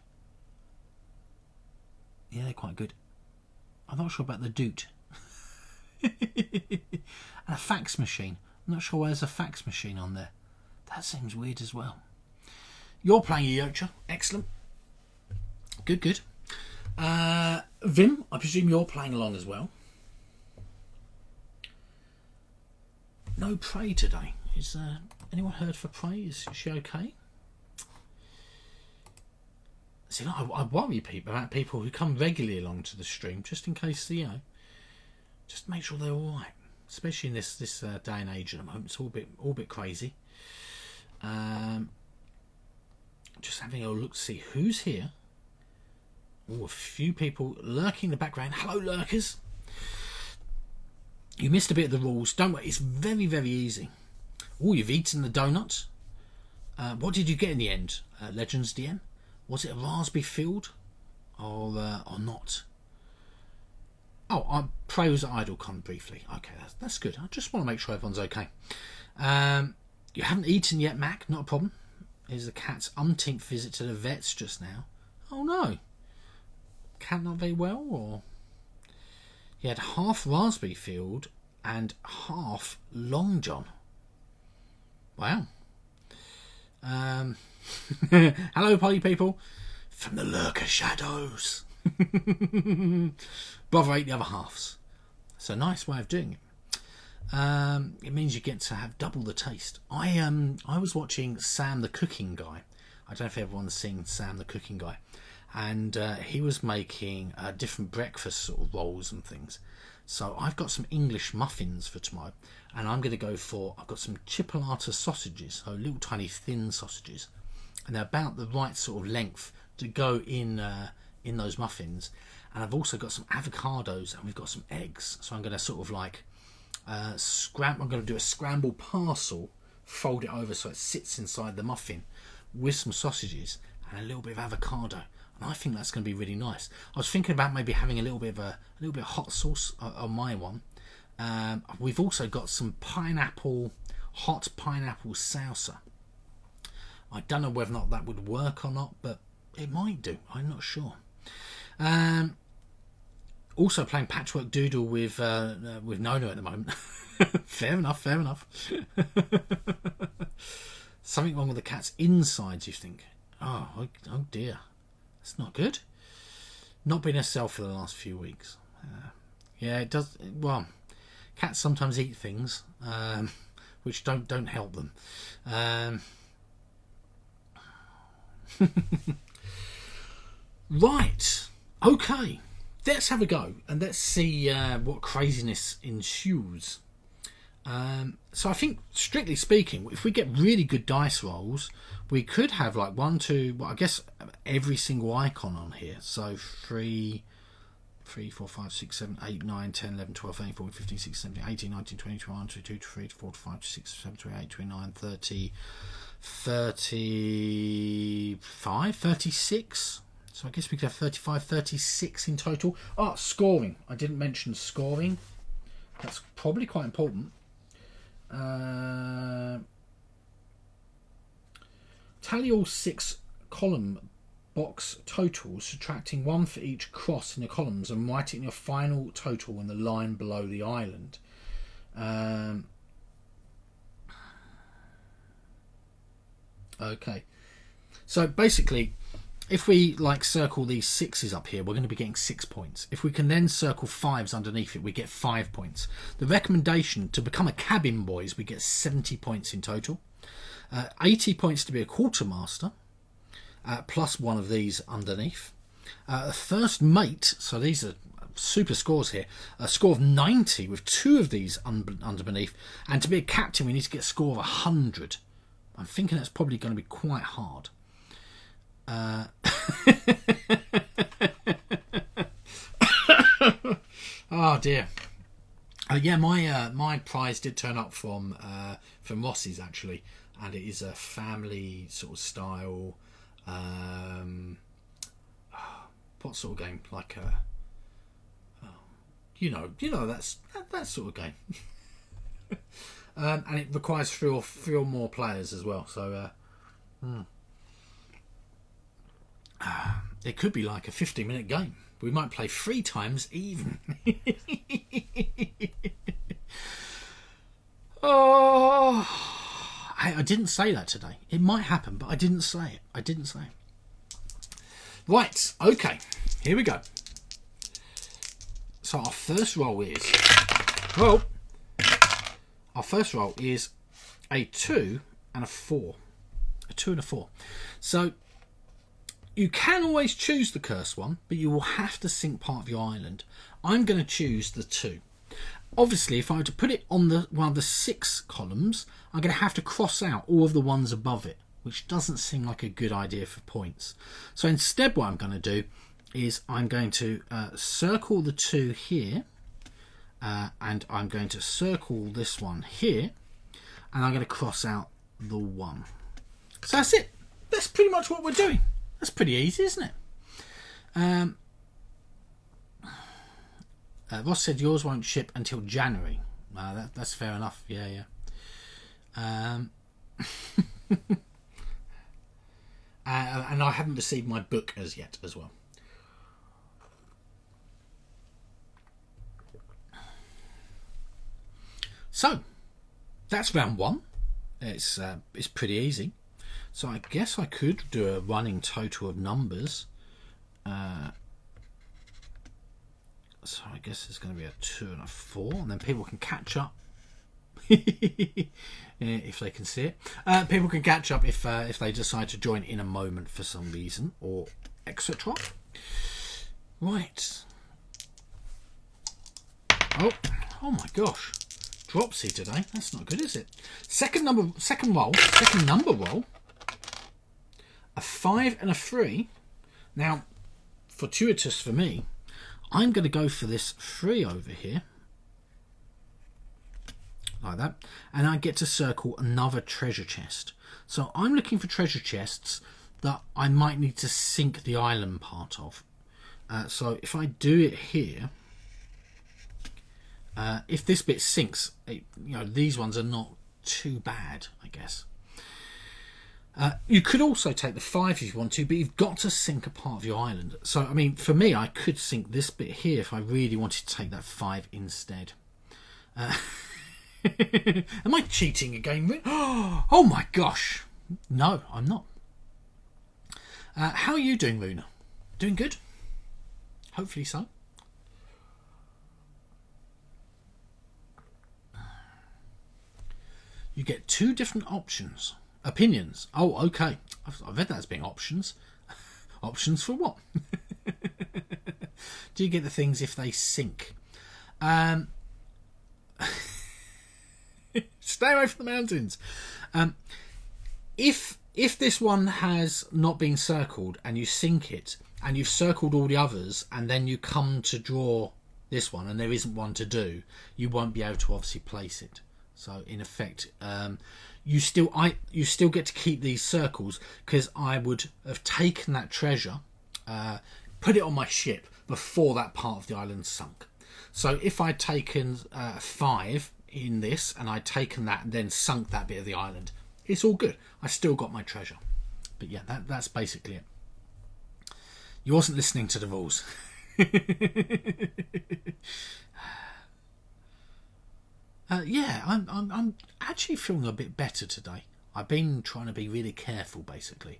Yeah, they're quite good. I'm not sure about the doot. And a fax machine. I'm not sure why there's a fax machine on there. That seems weird as well. You're playing Yocha. Excellent. Good, good. Vim, I presume you're playing along as well. No Prey today. Is anyone heard for Prey? Is she okay? See, I worry about people who come regularly along to the stream, just in case, you know, just make sure they're all right. Especially in this day and age at the moment, it's all a bit crazy. Just having a look to see who's here. Oh, a few people lurking in the background. Hello, lurkers. You missed a bit of the rules. Don't worry, it's very, very easy. Oh, you've eaten the donut. What did you get in the end, Legends DM? Was it a raspberry field or not? Oh, Prey was at IdleCon briefly. Okay, that's good. I just want to make sure everyone's okay. You haven't eaten yet, Mac. Not a problem. Here's the cat's umpteenth visit to the vets just now. Oh no. Cat not very well, or he had half raspberry field and half Long John. Wow. Hello, party people from the lurker shadows. Brother ate the other halves. It's a nice way of doing it. It means you get to have double the taste. I was watching Sam the Cooking Guy. I don't know if everyone's seen Sam the Cooking Guy. And he was making different breakfast sort of rolls and things. So I've got some English muffins for tomorrow, and I'm going to go for, I've got some chipolata sausages, so little tiny thin sausages, and they're about the right sort of length to go in those muffins. And I've also got some avocados, and we've got some eggs. So I'm going to sort of like I'm going to do a scrambled parcel, fold it over so it sits inside the muffin with some sausages and a little bit of avocado. And I think that's going to be really nice. I was thinking about maybe having a little bit of hot sauce on my one. We've also got some hot pineapple salsa. I don't know whether or not that would work or not, but it might do. I'm not sure. Also playing Patchwork Doodle with Nona at the moment. Fair enough. Something wrong with the cat's insides, you think? Oh dear. That's not good. Not been herself for the last few weeks. Yeah, it does. Well, cats sometimes eat things which don't help them. Right. Okay. Let's have a go and let's see what craziness ensues. So I think, strictly speaking, if we get really good dice rolls, we could have like 1, 2, well, I guess every single icon on here. So 3, 4, 5, 6, 7, 8, 9, 10, 11, 12, 13, 14, 15, 16, 17, 18, 19, 20, 21, 22, 23, 24, 25, 26, 27, 28, 29, 30, 35, 36. So I guess we could have 35, 36 in total. Oh, scoring. I didn't mention scoring. That's probably quite important. Tally all 6 column box totals, subtracting 1 for each cross in the columns and writing your final total in the line below the island. Okay, so basically, if we circle these 6s up here, we're going to be getting 6 points. If we can then circle 5s underneath it, we get 5 points. The recommendation to become a cabin boy is we get 70 points in total, 80 points to be a quartermaster, plus 1 of these underneath. A first mate, so these are super scores here, a score of 90 with 2 of these underneath, and to be a captain we need to get a score of 100. I'm thinking that's probably going to be quite hard. Oh dear. Yeah, my prize did turn up from Ross's actually, and it is a family sort of style. What sort of game? Like you know that sort of game. And it requires three or more players as well. So it could be like a 50-minute game. We might play 3 times even. Oh, I didn't say that today. It might happen, but I didn't say it. Right, okay, here we go. So our first roll is, a 2 and a 4. A 2 and a 4. So you can always choose the cursed one, but you will have to sink part of your island. I'm going to choose the 2. Obviously, if I were to put it on one of the 6 columns, I'm going to have to cross out all of the ones above it, which doesn't seem like a good idea for points. So instead what I'm going to do is I'm going to circle the 2 here, and I'm going to circle this one here, and I'm going to cross out the 1. So that's it. That's pretty much what we're doing. That's pretty easy, isn't it? Ross said yours won't ship until January. That's fair enough. Yeah. And I haven't received my book as yet as well. So that's round 1. It's pretty easy. So I guess I could do a running total of numbers. So I guess it's going to be a 2 and a 4, and then people can catch up if they can see it. People can catch up if they decide to join in a moment for some reason, or etc. Right. Oh my gosh. Dropsy today. That's not good, is it? Second number roll. A 5 and a 3. Now, fortuitous for me, I'm going to go for this 3 over here. Like that. And I get to circle another treasure chest. So I'm looking for treasure chests that I might need to sink the island part of. So if I do it here, if this bit sinks, these ones are not too bad, I guess. You could also take the 5 if you want to, but you've got to sink a part of your island. So, I mean, for me, I could sink this bit here if I really wanted to take that 5 instead. Am I cheating again? Oh my gosh. No, I'm not. How are you doing, Runa? Doing good? Hopefully so. You get 2 different opinions. Oh, okay. I've read that as being options. Options for what? Do you get the things if they sink? Stay away from the mountains. If this one has not been circled and you sink it, and you've circled all the others, and then you come to draw this one and there isn't one to do, you won't be able to obviously place it. So in effect, you still get to keep these circles, because I would have taken that treasure, put it on my ship before that part of the island sunk. So if I'd taken 5 in this, and I'd taken that and then sunk that bit of the island, it's all good. I still got my treasure. But yeah, that's basically it. You wasn't listening to the rules. Yeah, I'm actually feeling a bit better today. I've been trying to be really careful, basically.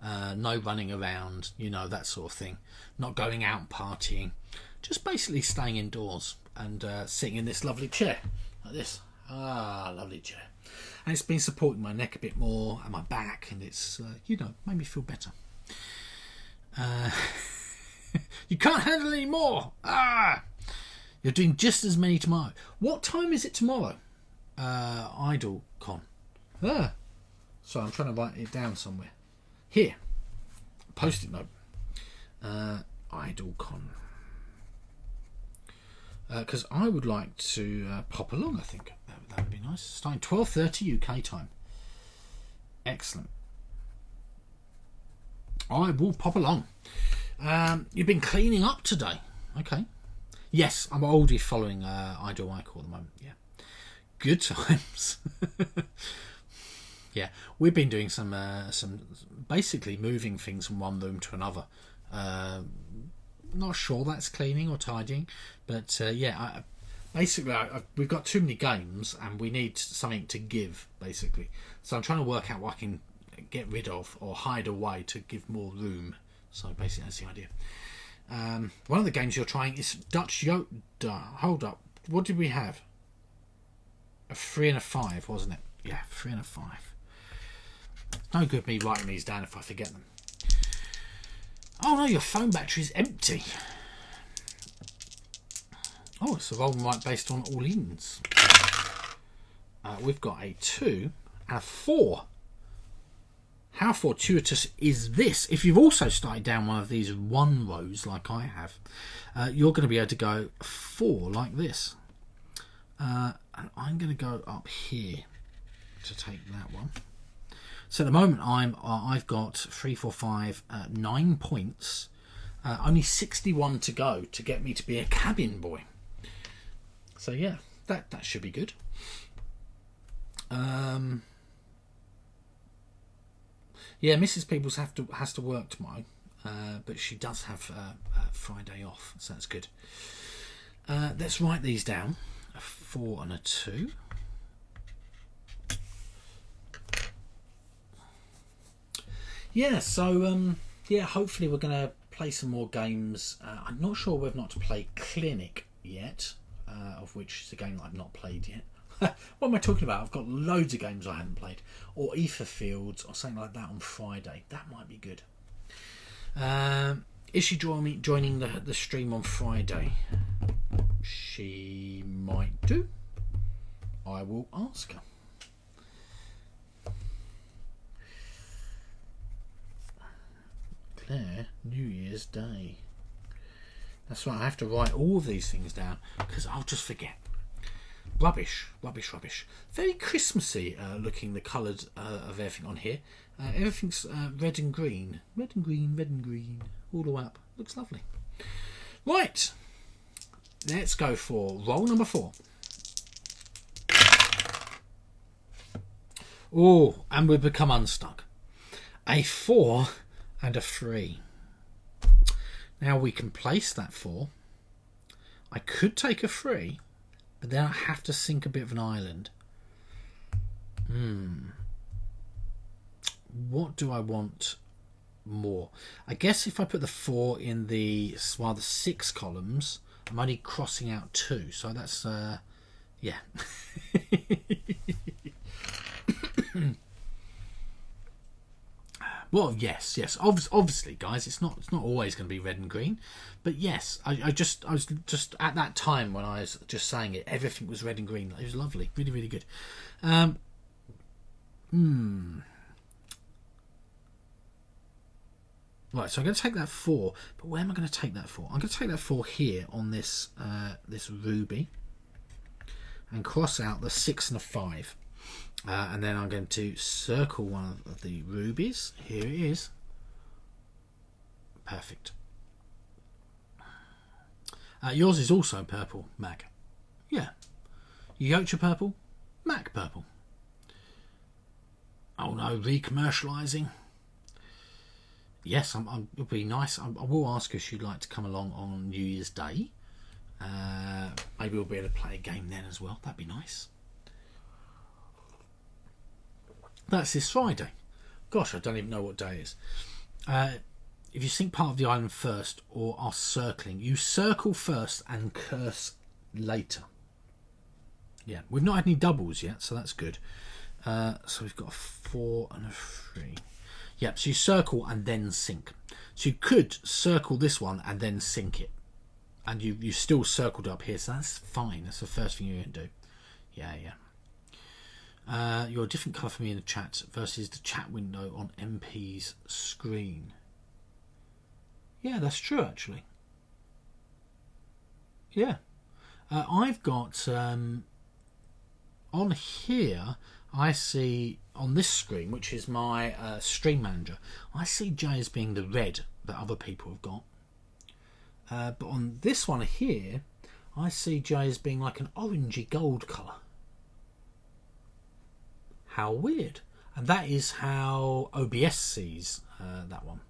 No running around, that sort of thing. Not going out partying. Just basically staying indoors and sitting in this lovely chair, like this. Lovely chair. And it's been supporting my neck a bit more and my back, and it's, made me feel better. You can't handle any more! You're doing just as many tomorrow. What time is it tomorrow? IdleCon. So I'm trying to write it down somewhere. Here. Post-it note. IdleCon. Because I would like to pop along, I think. That would be nice. Starting 12:30 UK time. Excellent. I will pop along. You've been cleaning up today. Okay. Yes, I'm already following Idle Icon at the moment. Yeah. Good times. Yeah, we've been doing some basically moving things from one room to another. Not sure that's cleaning or tidying, but we've got too many games and we need something to give, basically. So I'm trying to work out what I can get rid of or hide away to give more room. So basically that's the idea. One of the games you're trying is Dutch Yoda. Hold up, what did we have? A 3 and a 5, wasn't it? Yeah, 3 and a 5. No good me writing these down if I forget them. Oh no, your phone battery's empty. Oh, it's a roll and write based on all-ins. We've got a 2 and a 4. How fortuitous is this? If you've also started down one of these 1 rows like I have, you're going to be able to go 4 like this. And I'm going to go up here to take that one. So at the moment I've got 3, 4, 5, 9 points. Only 61 to go to get me to be a cabin boy. So yeah, that should be good. Yeah, Mrs. Peebles has to work tomorrow, but she does have Friday off, so that's good. Let's write these down: a 4 and a 2. Yeah, so hopefully we're going to play some more games. I'm not sure whether or not to play Clinic yet, of which is a game that I've not played yet. What am I talking about? I've got loads of games I haven't played. Or Ether Fields or something like that on Friday. That might be good. Is she joining the stream on Friday? She might do. I will ask her. Claire, New Year's Day. That's right, I have to write all of these things down because I'll just forget. Rubbish. Very Christmassy looking, the colours of everything on here. Everything's red and green. Red and green. All the way up. Looks lovely. Right. Let's go for roll number 4. Oh, and we've become unstuck. A 4 and a 3. Now we can place that 4. I could take a 3. But then I have to sink a bit of an island. What do I want more? I guess if I put the 4 in the 6 columns, I'm only crossing out 2. So that's, yeah. Well, yes. Obviously, guys, it's not always going to be red and green, but yes, I was just at that time when I was just saying it, everything was red and green. It was lovely, really, really good. Right, so I'm going to take that 4, but where am I going to take that 4? I'm going to take that 4 here on this this ruby, and cross out the 6 and a 5. And then I'm going to circle one of the rubies. Here it is. Perfect. Yours is also purple, Mag. Yeah. Yocha purple, Mac purple. Oh no, re-commercialising. yes, it'll be nice. I will ask if she'd like to come along on New Year's Day. Maybe we'll be able to play a game then as well. That'd be nice. That's this Friday. Gosh, I don't even know what day it is. If you sink part of the island first or are circling, you circle first and curse later. Yeah, we've not had any doubles yet, so that's good. So we've got a 4 and a 3. Yep, so you circle and then sink. So you could circle this one and then sink it. And you still circled up here, so that's fine. That's the first thing you're going to do. Yeah. You're a different colour for me in the chat versus the chat window on MP's screen. Yeah, that's true, actually. Yeah. I've got... on here, I see... On this screen, which is my stream manager, I see Jay as being the red that other people have got. But on this one here, I see Jay as being like an orangey gold colour. How weird. And that is how OBS sees that one.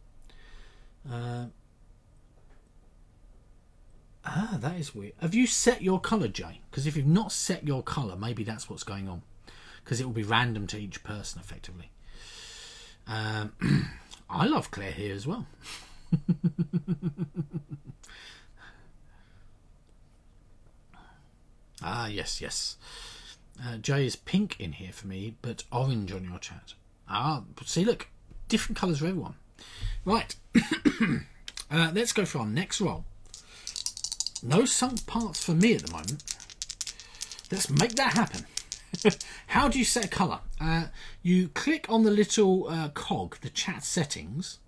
That is weird. Have you set your colour, Jay? Because if you've not set your colour, maybe that's what's going on. Because it will be random to each person, effectively. I love Claire here as well. Yes. Jay is pink in here for me, but orange on your chat. See, look, different colours for everyone. Right, let's go for our next roll. No sunk parts for me at the moment. Let's make that happen. How do you set a colour? You click on the little cog, the chat settings,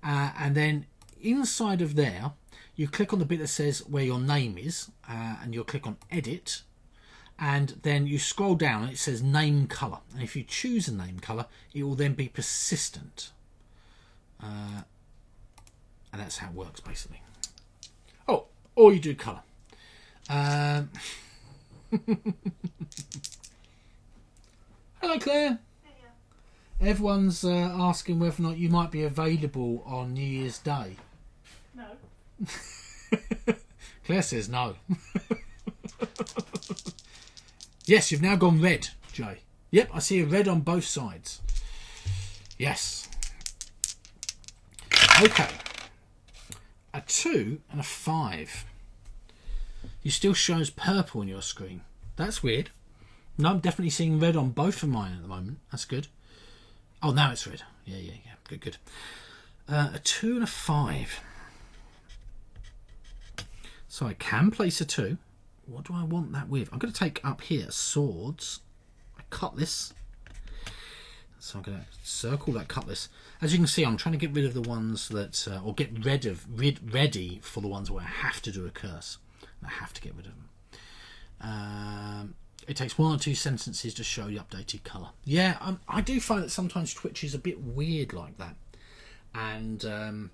and then inside of there, you click on the bit that says where your name is, and you'll click on edit, and then you scroll down and it says name colour. And if you choose a name colour, it will then be persistent. And that's how it works, basically. Oh, or you do colour. Hello, Claire. Hiya. Everyone's asking whether or not you might be available on New Year's Day. No. Claire says no. Yes, you've now gone red, Jay. Yep, I see a red on both sides. Yes. Okay. A 2 and a 5. You still shows purple on your screen. That's weird. No, I'm definitely seeing red on both of mine at the moment. That's good. Oh, now it's red. Yeah. Good. A 2 and a 5. So I can place a 2. What do I want that with? I'm going to take up here swords. A cutlass. So I'm going to circle that cutlass. As you can see, I'm trying to get rid of the ones that, or get ready for the ones where I have to do a curse. I have to get rid of them. It takes 1 or 2 sentences to show the updated colour. Yeah, I do find that sometimes Twitch is a bit weird like that. And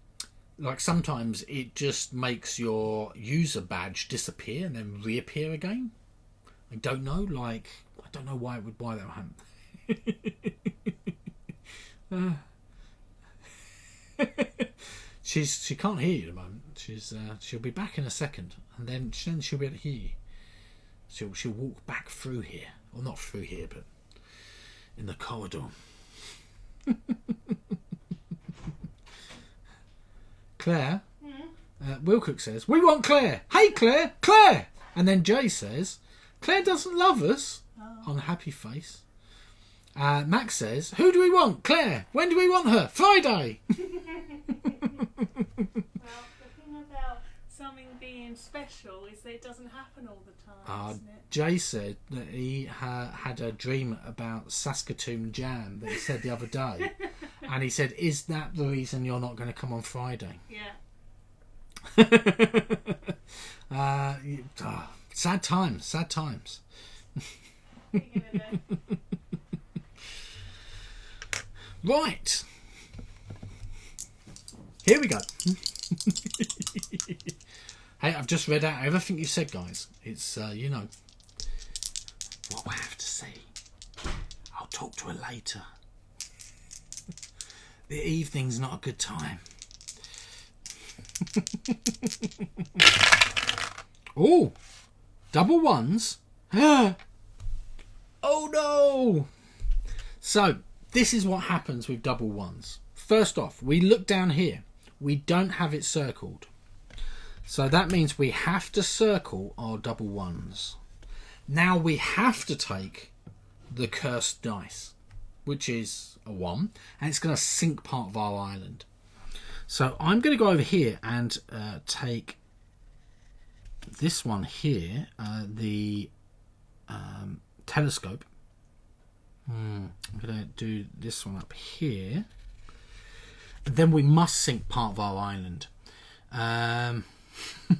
like sometimes it just makes your user badge disappear and then reappear again. I don't know, like, I don't know why that would happen. She can't hear you at the moment. She'll be back in a second, and then she'll be able to hear you. She'll walk back through here, or not through here, but in the corridor. Claire, Wilcock says, "We want Claire. Hey Claire, Claire." And then Jay says, "Claire doesn't love us." On a happy face. Max says, "Who do we want? Claire. When do we want her? Friday." Well, the thing about something being special is that it doesn't happen all the time, isn't it? Jay said that he had a dream about Saskatoon jam that he said the other day. And he said, "Is that the reason you're not going to come on Friday?" Yeah. Sad times. What are you gonna do? Right. Here we go. Hey, I've just read out everything you said, guys. It's, what I have to say. I'll talk to her later. The evening's not a good time. Oh, double ones. Oh no. So this is what happens with double ones. First off, we look down here. We don't have it circled. So that means we have to circle our double ones. Now we have to take the cursed dice, which is a 1, and it's going to sink part of our island. So I'm going to go over here and take this one here, the telescope. I'm going to do this one up here. Then we must sink part of our island.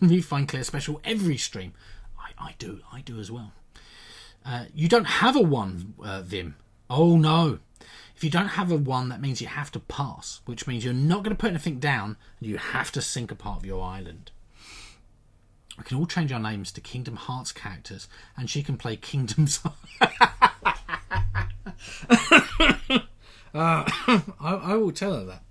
You find clear special every stream. I do as well. You don't have a 1, Vim. Oh no. If you don't have a 1, that means you have to pass, which means you're not going to put anything down. You have to sink a part of your island. We can all change our names to Kingdom Hearts characters, and she can play Kingdoms. I will tell her that.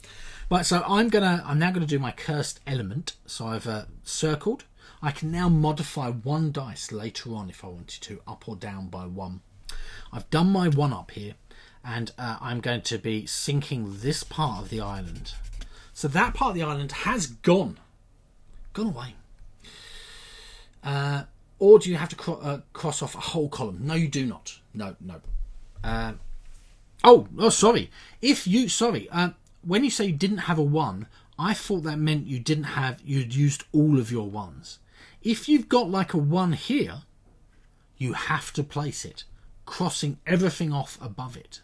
Right, so I'm now gonna do my cursed element. So I've circled. I can now modify 1 dice later on if I wanted to, up or down by 1. I've done my 1 up here, and I'm going to be sinking this part of the island. So that part of the island has gone away. Or do you have to cross off a whole column? No, you do not. No. Sorry. When you say you didn't have a 1, I thought that meant you'd used all of your 1s. If you've got like a 1 here, you have to place it, crossing everything off above it.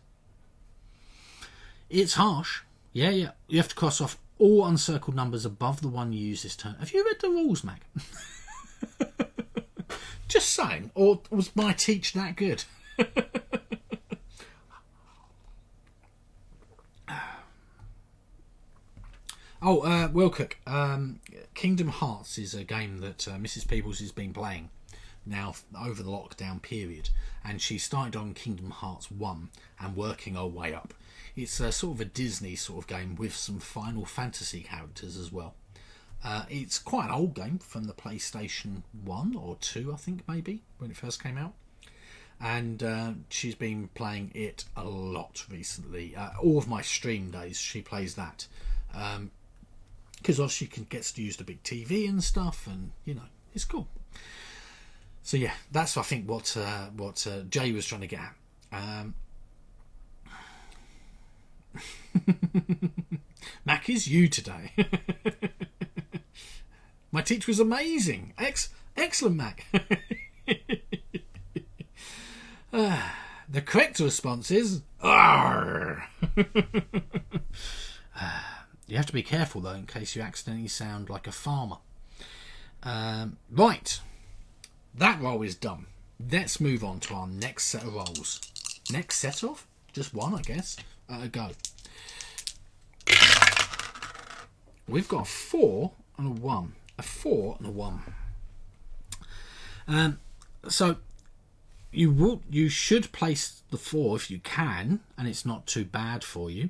It's harsh. Yeah. You have to cross off all uncircled numbers above the one you use this turn. Have you read the rules, Mac? Just saying. Or was my teach that good? Wilcock. Kingdom Hearts is a game that Mrs. Peebles has been playing now over the lockdown period, and she started on Kingdom Hearts 1 and working her way up. It's sort of a Disney sort of game with some Final Fantasy characters as well. It's quite an old game from the PlayStation 1 or 2, I think, maybe, when it first came out. And she's been playing it a lot recently. All of my stream days, she plays that. Because obviously she gets to use the big TV and stuff, and, it's cool. So, yeah, that's, I think, what Jay was trying to get at. Mac is you today. My teacher was amazing. Excellent, Mac. The correct response is Arr! You have to be careful though, in case you accidentally sound like a farmer. Right, that roll is done. Let's move on to our next set of rolls. Next set of? Just one, I guess. Go. We've got a 4 and a 1. A 4 and a 1. So you should place the 4 if you can, and it's not too bad for you.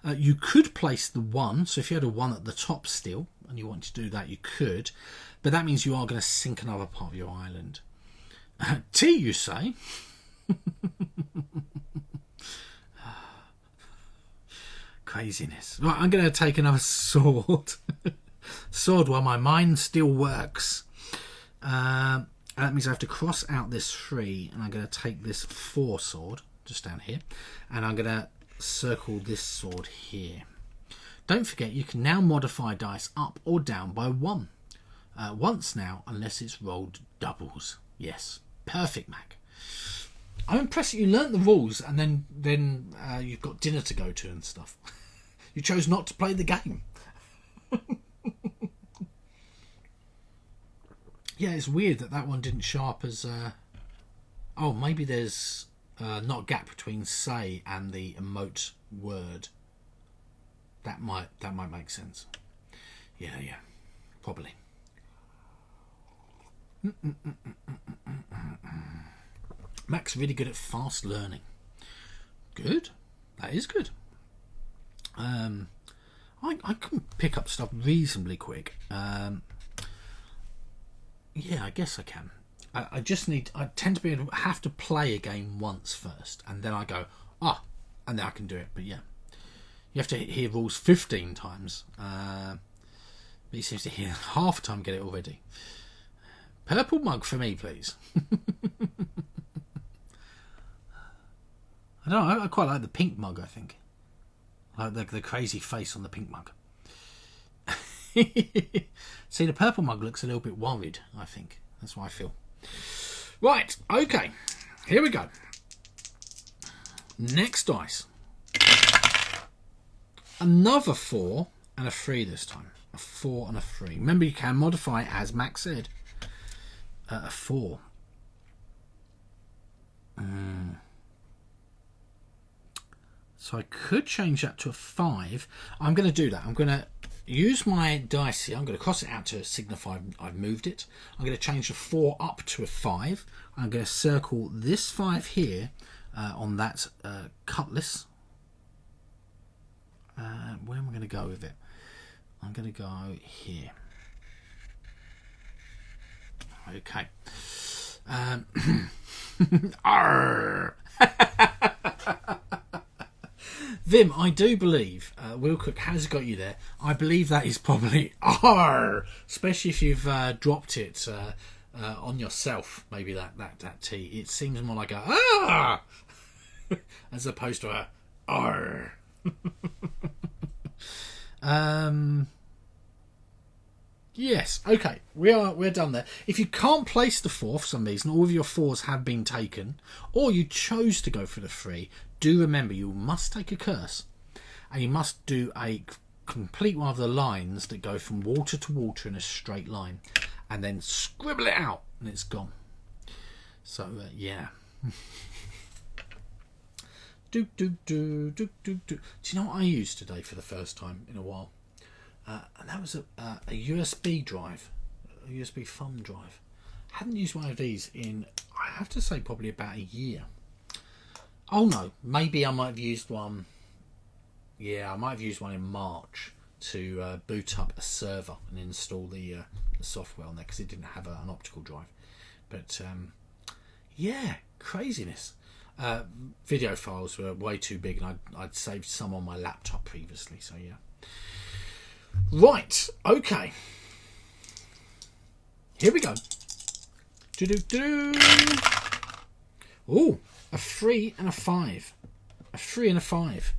You could place the 1, so if you had a 1 at the top still, and you want to do that, you could. But that means you are going to sink another part of your island. T, you say? Craziness. Right, I'm going to take another sword. Sword while my mind still works. That means I have to cross out this 3, and I'm going to take this 4 sword, just down here, and I'm going to circle this sword here. Don't forget, you can now modify dice up or down by 1. Once now, unless it's rolled doubles. Yes, perfect, Mac. I'm impressed that you learnt the rules, and then you've got dinner to go to and stuff. You chose not to play the game. Yeah, it's weird that one didn't show up as... maybe there's not a gap between say and the emote word. That might make sense. Yeah, probably. Mac's really good at fast learning. Good. That is good. I can pick up stuff reasonably quick. Yeah, I guess I can. I tend to have to play a game once first, and then I go, and then I can do it. But yeah, you have to hear rules 15 times. But he seems to hear half the time get it already. Purple mug for me, please. I don't know, I quite like the pink mug, I think. I like the crazy face on the pink mug. See, the purple mug looks a little bit worried, I think. That's what I feel. Right, okay. Here we go. Next dice. Another 4 and a 3 this time. A 4 and a 3. Remember, you can modify, as Max said, a 4. So I could change that to a 5. I'm going to do that. I'm going to use my dice here. I'm going to cross it out to signify I've moved it. I'm going to change the 4 up to a 5. I'm going to circle this 5 here on that cutlass. Where am I going to go with it? I'm going to go here. Okay. Arr! Vim, I do believe Will Cook has got you there. I believe that is probably R, especially if you've dropped it on yourself. Maybe that T. It seems more like a ah as opposed to a R. Yes, okay, we're done there. If you can't place the 4 for some reason, all of your 4s have been taken, or you chose to go for the 3, do remember you must take a curse, and you must do a complete one of the lines that go from water to water in a straight line, and then scribble it out, and it's gone. So yeah. Do you know what I used today for the first time in a while? And that was a USB drive, a USB thumb drive. I hadn't used one of these in, I have to say, probably about a year. Oh no, maybe I might have used one. Yeah, I might have used one in March to boot up a server and install the software on there because it didn't have an optical drive. But yeah, craziness. Video files were way too big, and I'd saved some on my laptop previously. So yeah. Right, okay. Here we go. Ooh, a 3 and a 5. A 3 and a 5.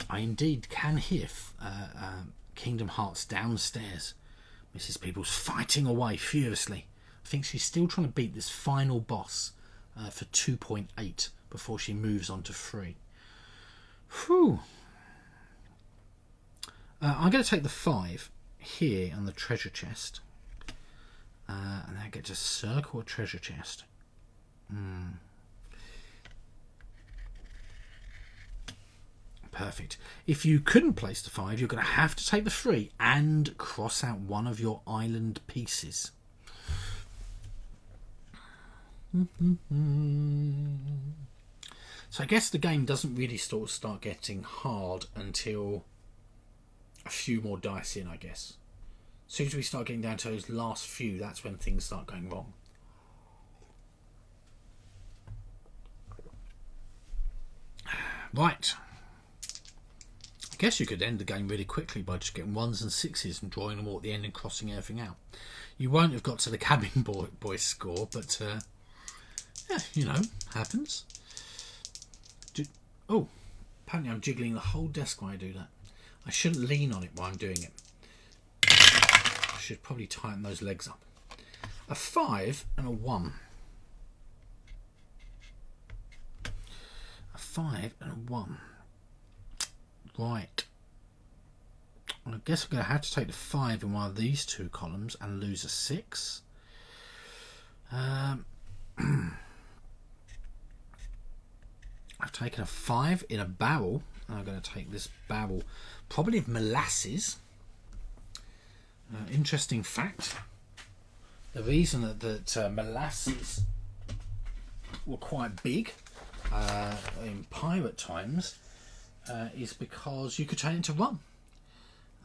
I indeed can hear Kingdom Hearts downstairs. Mrs. Peoples fighting away furiously. I think she's still trying to beat this final boss for 2.8 before she moves on to 3. Whew. I'm going to take the 5 here on the treasure chest. And then I get to circle a treasure chest. Perfect. If you couldn't place the 5, you're going to have to take the 3 and cross out one of your island pieces. So I guess the game doesn't really start getting hard until a few more dice in, I guess. As soon as we start getting down to those last few, that's when things start going wrong. Right. I guess you could end the game really quickly by just getting 1s and 6s and drawing them all at the end and crossing everything out. You won't have got to the cabin boy score, but yeah, you know, happens. Oh, apparently I'm jiggling the whole desk while I do that. I shouldn't lean on it while I'm doing it. I should probably tighten those legs up. A 5 and a 1. A 5 and a 1. Right. I guess I'm going to have to take the 5 in one of these two columns and lose a 6. I've taken a 5 in a barrel, and I'm going to take this barrel probably of molasses. Interesting fact, the reason that molasses were quite big in pirate times is because you could train it to run.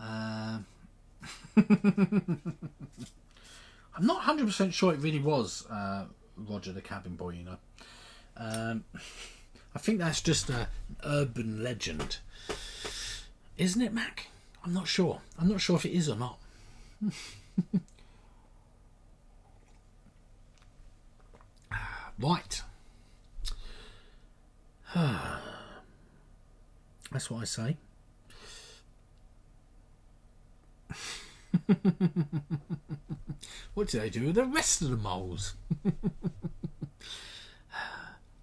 I'm not 100% sure it really was Roger the cabin boy, you know. I think that's just an urban legend. Isn't it, Mac? I'm not sure. I'm not sure if it is or not. Right. That's what I say. What do they do with the rest of the moles?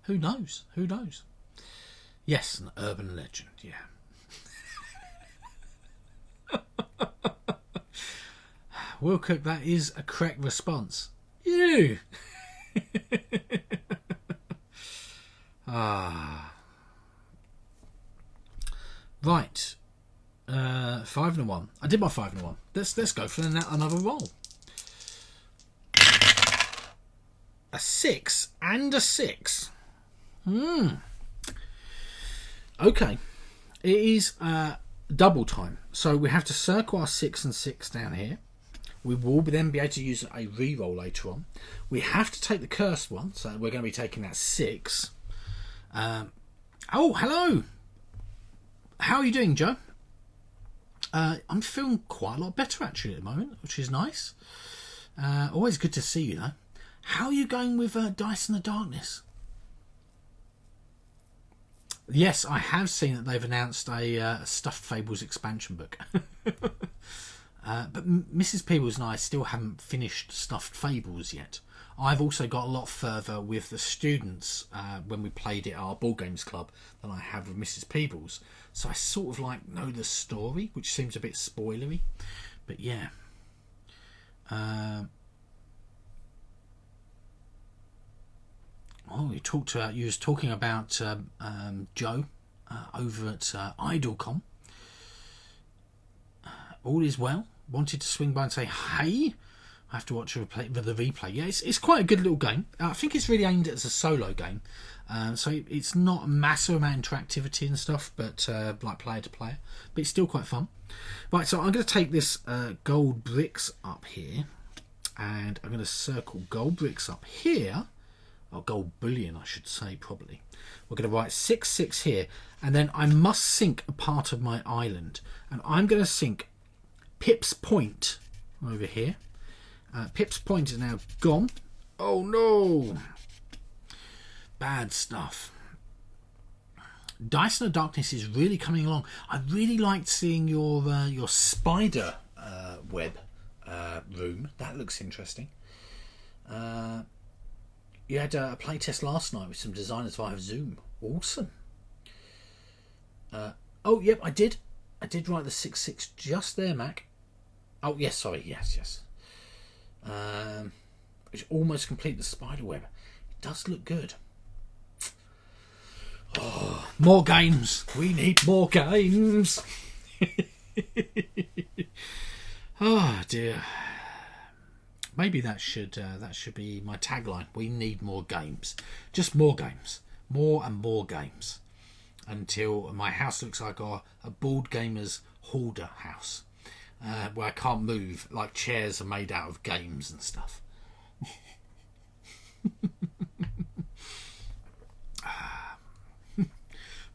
Who knows? Who knows? Yes, an urban legend, yeah. Will Cook, that is a correct response. You! Right. 5 and 1. I did my 5 and 1. Let's go for another roll. A 6 and a 6. Okay. It is double time. So we have to circle our 6 and 6 down here. We will then be able to use a re-roll later on. We have to take the cursed one. So we're going to be taking that 6. Oh, hello. How are you doing, Joe? I'm feeling quite a lot better actually at the moment, which is nice. Always good to see you, though. How are you going with Dice in the Darkness? Yes, I have seen that they've announced a Stuffed Fables expansion book. But Mrs. Peebles and I still haven't finished Stuffed Fables yet. I've also got a lot further with the students when we played it at our board games club than I have with Mrs. Peebles. So I sort of like know the story, which seems a bit spoilery. But yeah. You was talking about Joe over at IdleCon. All is well. Wanted to swing by and say hey. I have to watch the replay. Yeah, it's quite a good little game. I think it's really aimed as a solo game, so it's not a massive amount of interactivity and stuff, but like player to player. But it's still quite fun. Right, so I'm going to take this gold bricks up here, and I'm going to circle gold bricks up here. Or gold bullion, I should say, probably. We're going to write 6 here, and then I must sink a part of my island, and I'm going to sink Pip's Point over here. Pip's Point is now gone. Oh no! Bad stuff. Dice in the Darkness is really coming along. I really liked seeing your spider web room. That looks interesting. You had a playtest last night with some designers via Zoom. Awesome. Oh, yep, I did. I did write the 6 just there, Mac. Oh, yes, sorry. Yes. Which almost complete the spider web. It does look good. Oh, more games. We need more games. Oh, dear. Maybe that should be my tagline. We need more games. Just more games. More and more games. Until my house looks like a board gamer's hoarder house. Where I can't move. Like chairs are made out of games and stuff.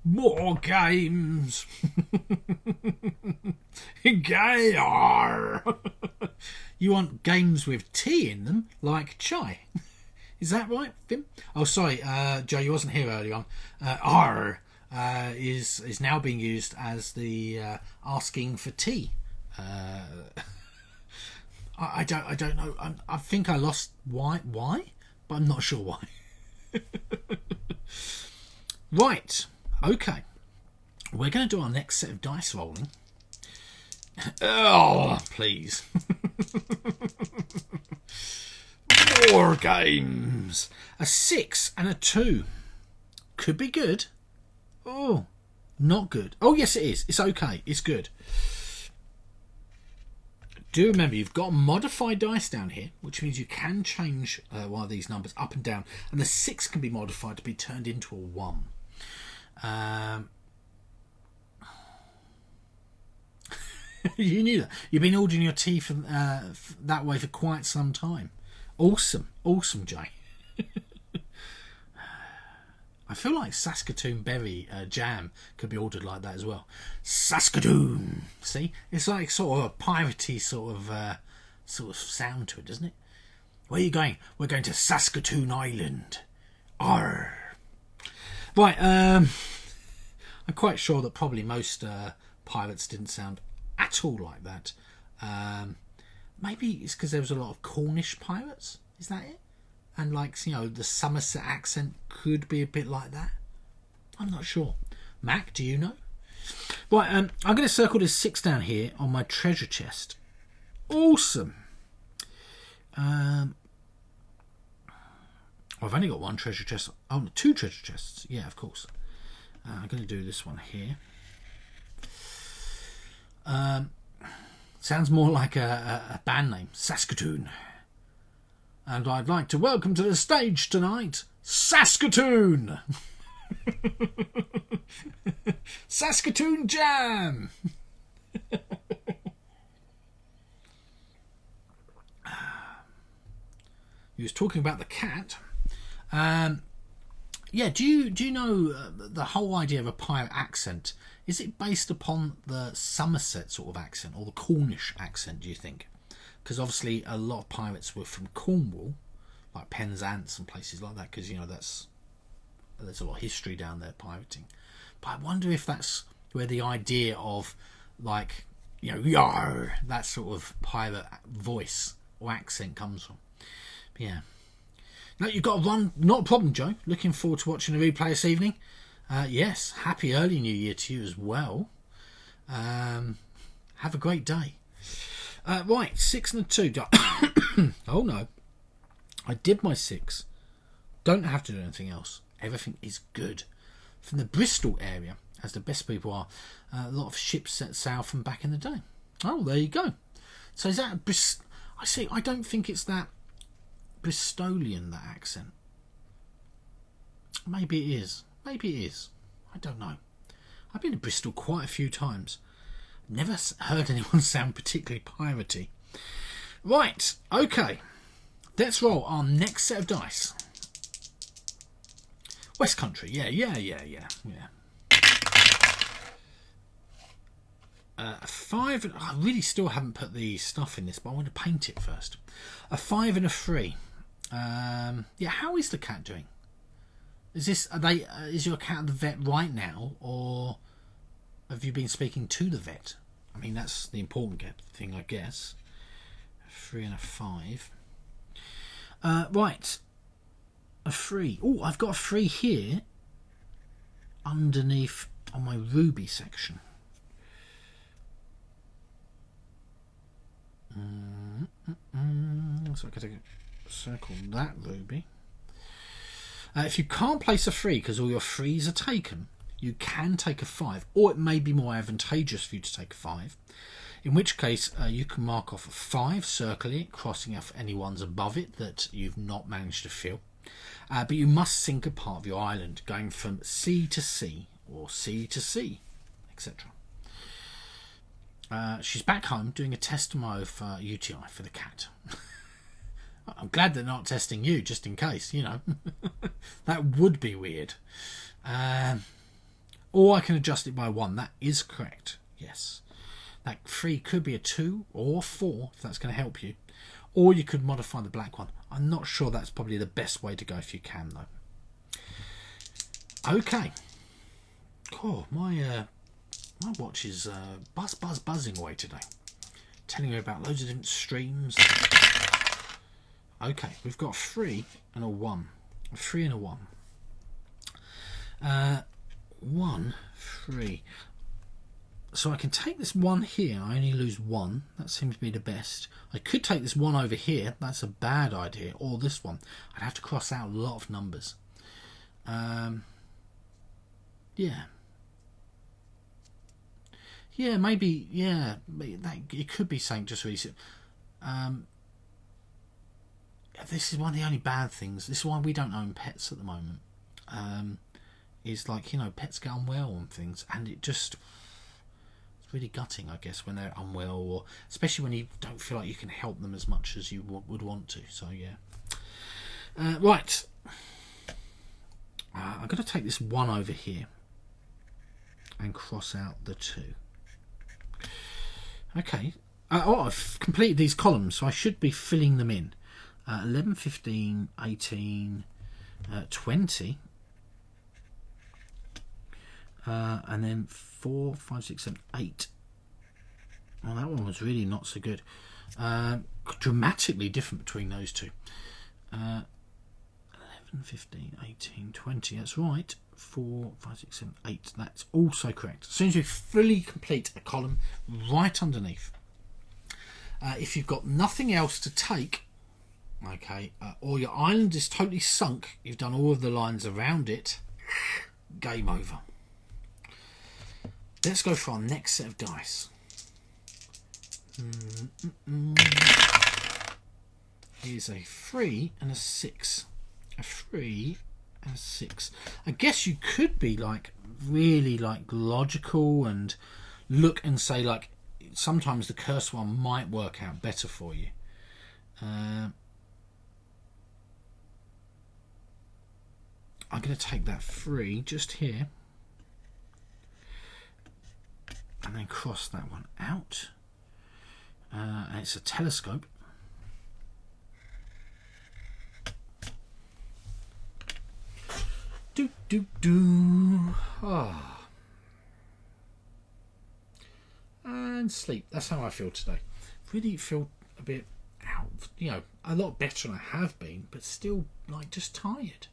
More games. Gayer. You want games with tea in them, like chai. Is that right, Vim? Oh, sorry, Joe, you wasn't here earlier on. R is now being used as the asking for tea. I don't know. I think I lost why, but I'm not sure why. Right. Okay. We're going to do our next set of dice rolling. Oh, please. More games. A 6 and a 2. Could be good. Oh, not good. Oh, yes, it is. It's okay. It's good. do remember you've got a modified dice down here, which means you can change one of these numbers up and down, and the 6 can be modified to be turned into a 1. You knew that. You've been ordering your tea that way for quite some time. Awesome, Jay. I feel like Saskatoon berry jam could be ordered like that as well. Saskatoon. See, it's like sort of a piratey sort of sound to it, doesn't it? Where are you going? We're going to Saskatoon Island. Arr. Right. I'm quite sure that probably most pirates didn't sound at all like that. Maybe it's because there was a lot of Cornish pirates. Is that it? And the Somerset accent could be a bit like that. I'm not sure. Mac, do you know? Right, I'm going to circle this 6 down here on my treasure chest. Awesome. I've only got one treasure chest. Oh, 2 treasure chests. Yeah, of course. I'm going to do this one here. Sounds more like a band name. Saskatoon. And I'd like to welcome to the stage tonight, Saskatoon! Saskatoon Jam! He was talking about the cat. Yeah, do you know the whole idea of a pirate accent? Is it based upon the Somerset sort of accent or the Cornish accent, do you think? Because obviously a lot of pirates were from Cornwall, like Penzance and places like that, because there's a lot of history down there pirating. But I wonder if that's where the idea of yar, that sort of pirate voice or accent comes from. But yeah. Now you've got to run. Not a problem, Joe. Looking forward to watching the replay this evening. Yes, happy early New Year to you as well. Have a great day. Right, 6 and a 2. Oh no, I did my 6. Don't have to do anything else. Everything is good. From the Bristol area, as the best people are, a lot of ships set sail from back in the day. Oh, there you go. So is that I see. I don't think it's that Bristolian, that accent. Maybe it is. I don't know. I've been to Bristol quite a few times. Never heard anyone sound particularly piratey. Right, okay. Let's roll our next set of dice. West Country, yeah. 5. I really still haven't put the stuff in this, but I want to paint it first. A 5 and a 3. How is the cat doing? Is your cat at the vet right now, or have you been speaking to the vet? I mean, that's the important thing, I guess. 3 and a 5. Right. A 3. Oh, I've got a 3 here underneath on my ruby section. So I could circle that ruby. If you can't place a 3 because all your 3s are taken, you can take a 5, or it may be more advantageous for you to take a 5, in which case you can mark off a 5, circling it, crossing off any ones above it that you've not managed to fill. But you must sink a part of your island, going from sea to sea, or sea to sea, etc. She's back home doing a test tomorrow for UTI for the cat. I'm glad they're not testing you, just in case, That would be weird. Or I can adjust it by 1. That is correct. Yes. That 3 could be a 2 or 4, if that's going to help you. Or you could modify the black one. I'm not sure that's probably the best way to go if you can, though. Okay. Oh, my watch is buzzing away today. Telling you about loads of different streams. Okay, we've got a 3 and a 1. A 3 and a 1. 1, 3. So I can take this 1 here. I only lose 1. That seems to be the best. I could take this 1 over here. That's a bad idea. Or this one. I'd have to cross out a lot of numbers. Yeah. Yeah, maybe. Yeah, it could be something just recent. This is one of the only bad things. This is why we don't own pets at the moment. Is like, pets get unwell and things, and it's really gutting, I guess, when they're unwell, or especially when you don't feel like you can help them as much as you would want to. So yeah. Right. I'm going to take this 1 over here and cross out the 2. Okay. I've completed these columns, so I should be filling them in. 11, 15, 18, 20. And then 4, 5, 6, 7, 8. Well, that one was really not so good. Dramatically different between those two. 11, 15, 18, 20. That's right. 4, 5, 6, 7, 8. That's also correct. As soon as you fully complete a column right underneath, if you've got nothing else to take, okay, or your island is totally sunk, you've done all of the lines around it, game over. Let's go for our next set of dice. Here's a 3 and a 6. A 3 and a 6. I guess you could be really logical and look and say sometimes the cursed one might work out better for you. I'm going to take that 3 just here. And then cross that one out. And it's a telescope. And sleep. That's how I feel today. Really feel a bit out, a lot better than I have been, but still just tired.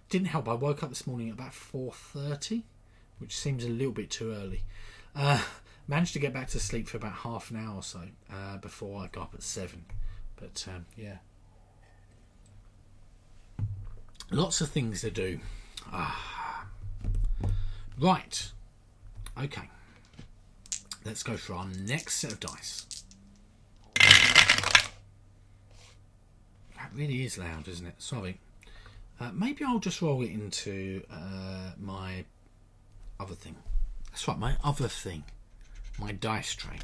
Didn't help. I woke up this morning at about 4:30, which seems a little bit too early. Managed to get back to sleep for about half an hour or so before I got up at 7. But yeah, lots of things to do. Right, okay, let's go for our next set of dice. That really is loud, isn't it? Sorry. Maybe I'll just roll it into my other thing. That's right, my other thing. My dice tray.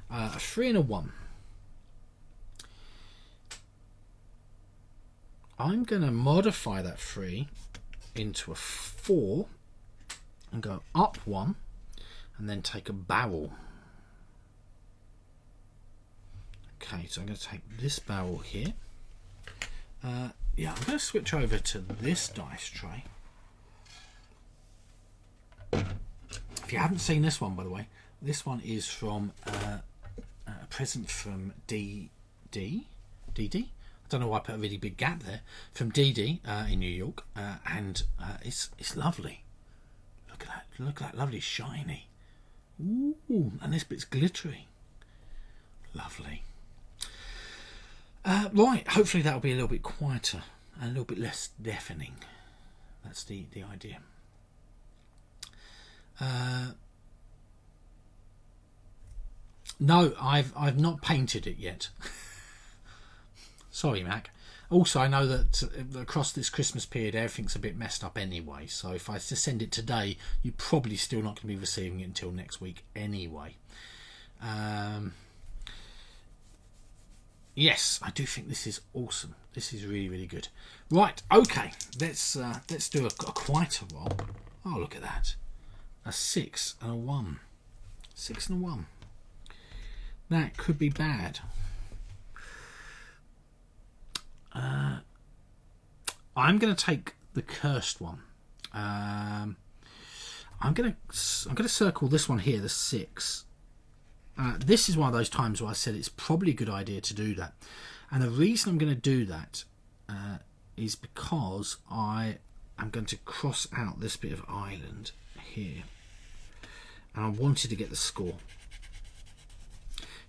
A 3 and a 1. I'm going to modify that 3 into a 4 and go up 1 and then take a barrel. Okay, so I'm going to take this barrel here. Yeah, I'm going to switch over to this dice tray. If you haven't seen this one, by the way, this one is from a present from DD. I don't know why I put a really big gap there. From DD in New York, and it's lovely. Look at that! Look at that, lovely shiny. Ooh, and this bit's glittery. Lovely. Right, hopefully that'll be a little bit quieter and a little bit less deafening. That's the idea. No, I've not painted it yet. Sorry, Mac. Also, I know that across this Christmas period, everything's a bit messed up anyway. So if I just send it today, you're probably still not going to be receiving it until next week anyway. Yes, I do think this is awesome. This is really, really good. Right, okay. Let's do a quieter roll. Oh, look at that. A 6 and a 1. 6 and a 1. That could be bad. I'm going to take the cursed one. I'm going to circle this one here, the 6. This is one of those times where I said it's probably a good idea to do that. And the reason I'm going to do that is because I am going to cross out this bit of island here. And I wanted to get the score.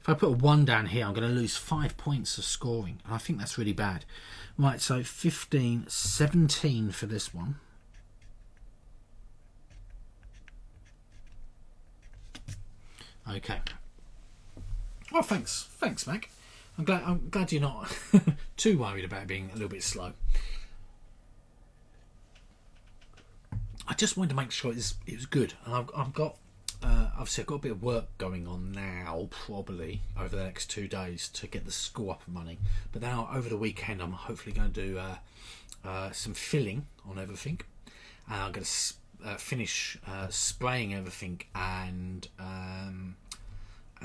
If I put a 1 down here, I'm going to lose 5 points of scoring. And I think that's really bad. Right, so 15, 17 for this one. Okay. Well, thanks, Mac. I'm glad you're not too worried about being a little bit slow. I just wanted to make sure it was good, and I've got obviously I've got a bit of work going on now, probably over the next 2 days to get the school up and running. But now over the weekend, I'm hopefully going to do some filling on everything, and I'm going to finish spraying everything and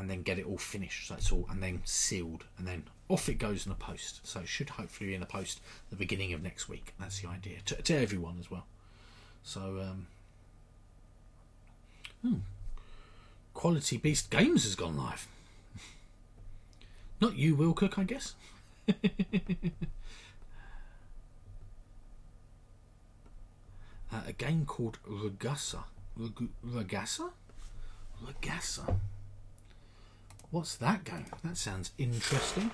then get it all finished, so it's all and then sealed, and then off it goes in the post. So it should hopefully be in the post at the beginning of next week. That's the idea, to everyone as well. So Quality Beast Games has gone live. Not you, Will Cook, I guess. A game called Regassa. Regassa? What's that game? That sounds interesting.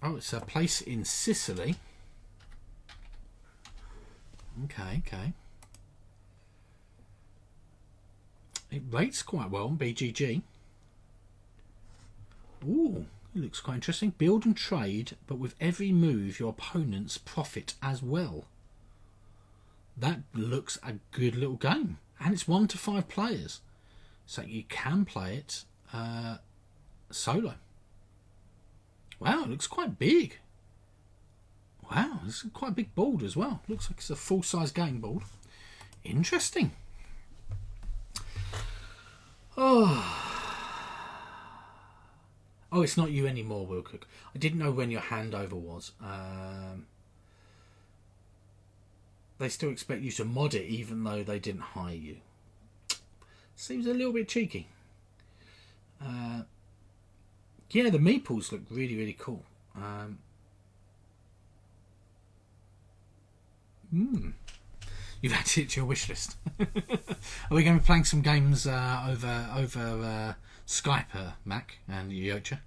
Oh, it's a place in Sicily. Okay. It rates quite well on BGG. Ooh, it looks quite interesting. Build and trade, but with every move your opponents profit as well. That looks a good little game. And it's 1 to 5 players. So you can play it solo. Wow, it looks quite big. Wow, it's quite a big board as well. Looks like it's a full-size game board. Interesting. Oh, it's not you anymore, Will Cook. I didn't know when your handover was. They still expect you to mod it even though they didn't hire you. Seems a little bit cheeky. Yeah, the meeples look really, really cool. You've added it to your wish list. Are we going to be playing some games over Skype, Mac and Yocha?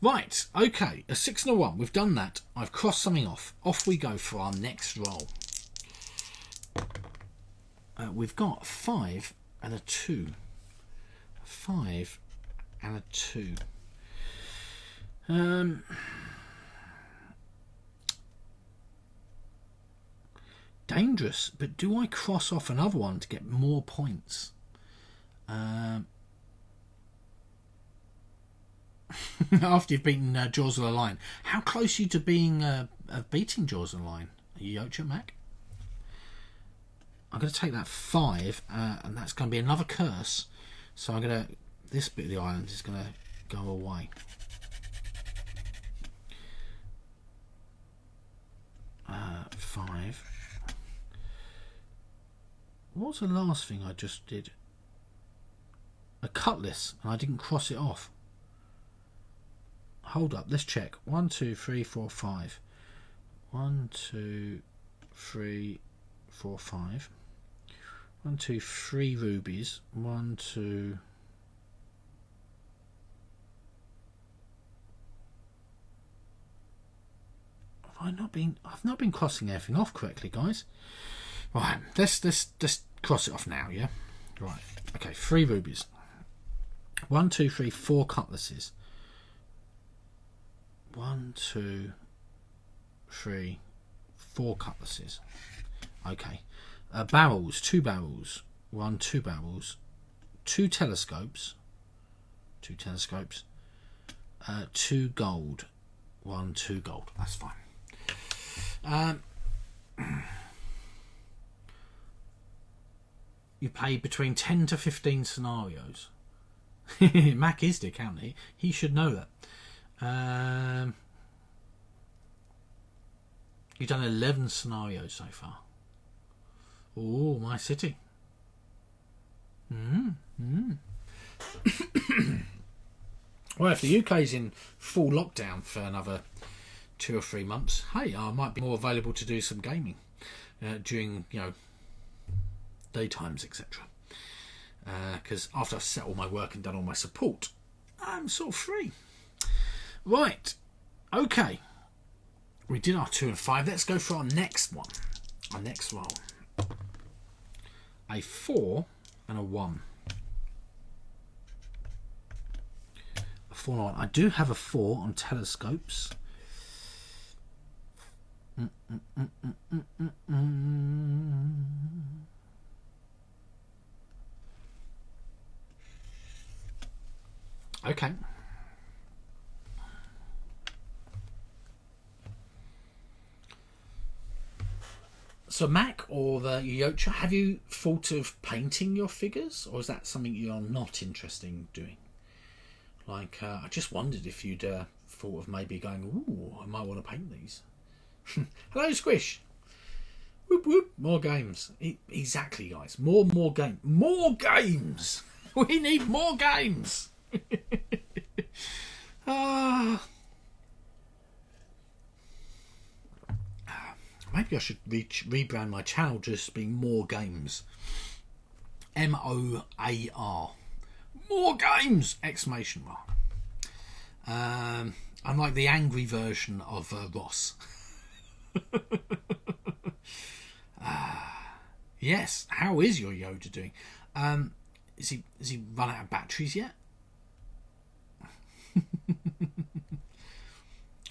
Right, okay, a 6 and a 1. We've done that. I've crossed something off. Off we go for our next roll. We've got a 5 and a 2. 5 and a 2. Dangerous, but do I cross off another one to get more points? After you've beaten Jaws of the Lion. How close are you to beating Jaws of the Lion? Are you Yocha, Mac? I'm going to take that 5, and that's going to be another curse. So I'm going to... This bit of the island is going to go away. 5. What was the last thing I just did? A cutlass, and I didn't cross it off. Hold up, let's check. 1, 2, 3, 4, 5. 1, 2, 3, 4, 5. 1, 2, 3 rubies. 1, 2. I've not been crossing everything off correctly, guys. Right, let's cross it off now, yeah? Right, okay, 3 rubies. 1, 2, 3, 4 cutlasses. 1, 2, 3, 4 cutlasses. Okay. Barrels, 2 barrels. 1, 2 barrels. 2 telescopes. 2 telescopes. 2 gold. 1, 2 gold. That's fine. You play between 10 to 15 scenarios. Mac is the accountant. He should know that. You've done 11 scenarios so far. Oh, my city. Well, if the UK's in full lockdown for another 2 or 3 months, hey, I might be more available to do some gaming during, daytimes, etc. Because after I've set all my work and done all my support, I'm sort of free. Right. Okay. We did our 2 and 5. Let's go for our next one. Our next roll. A 4 and a 1. A 4 and a 1. I do have a 4 on telescopes. Okay. So, Mac or the Yocha, have you thought of painting your figures, or is that something you're not interested in doing? Like, I just wondered if you'd thought of maybe going, ooh, I might want to paint these. Hello, Squish. Whoop whoop. More games. Exactly, guys. More games. More games. We need more games. Maybe I should rebrand my channel just being More Games. MOAR. More games! Exclamation mark. I'm like the angry version of Ross. Yes. How is your Yoda doing? Is he run out of batteries yet?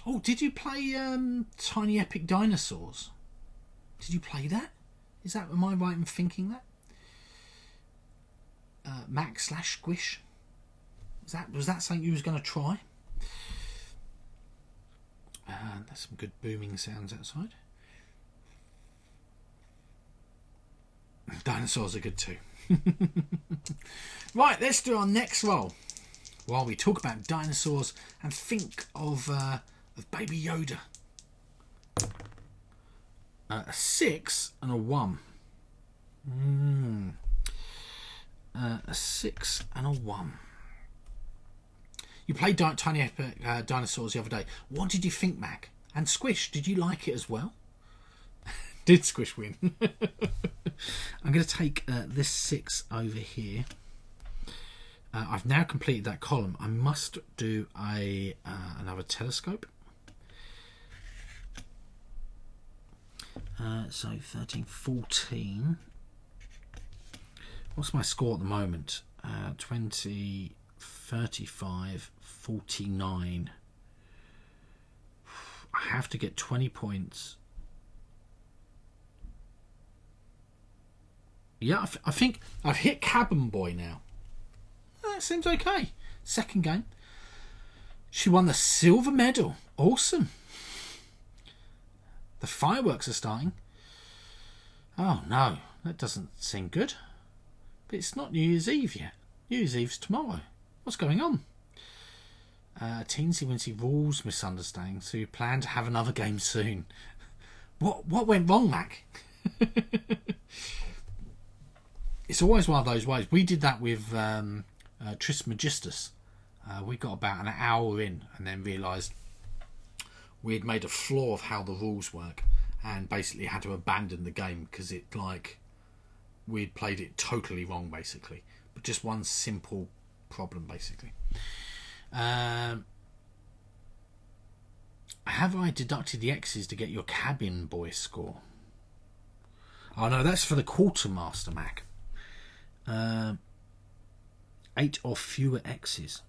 Oh, did you play Tiny Epic Dinosaurs? Did you play that? Am I right in thinking that? Mac/Squish? Was that something you was going to try? There's some good booming sounds outside. Dinosaurs are good too. Right, let's do our next roll. While we talk about dinosaurs and think of Baby Yoda. A 6 and a 1. A 6 and a 1. You played Tiny Epic Dinosaurs the other day. What did you think, Mac? And Squish, did you like it as well? Did Squish win? I'm going to take this 6 over here. I've now completed that column. I must do another telescope. So 13, 14. What's my score at the moment? 20, 35, 49. I have to get 20 points. Yeah, I think I've hit Cabin Boy now. That seems okay. Second game. She won the silver medal. Awesome. The fireworks are starting. Oh no, that doesn't seem good. But it's not New Year's Eve yet. New Year's Eve's tomorrow. What's going on? Teensy Wincy rules misunderstanding, so you plan to have another game soon. What went wrong, Mac? It's always one of those ways. We did that with Trismegistus. We got about an hour in and then realised we had made a flaw of how the rules work and basically had to abandon the game because we'd played it totally wrong, basically. But just one simple problem, basically. Have I deducted the X's to get your Cabin Boy score? Oh no, that's for the Quartermaster, Mac. 8 or fewer X's.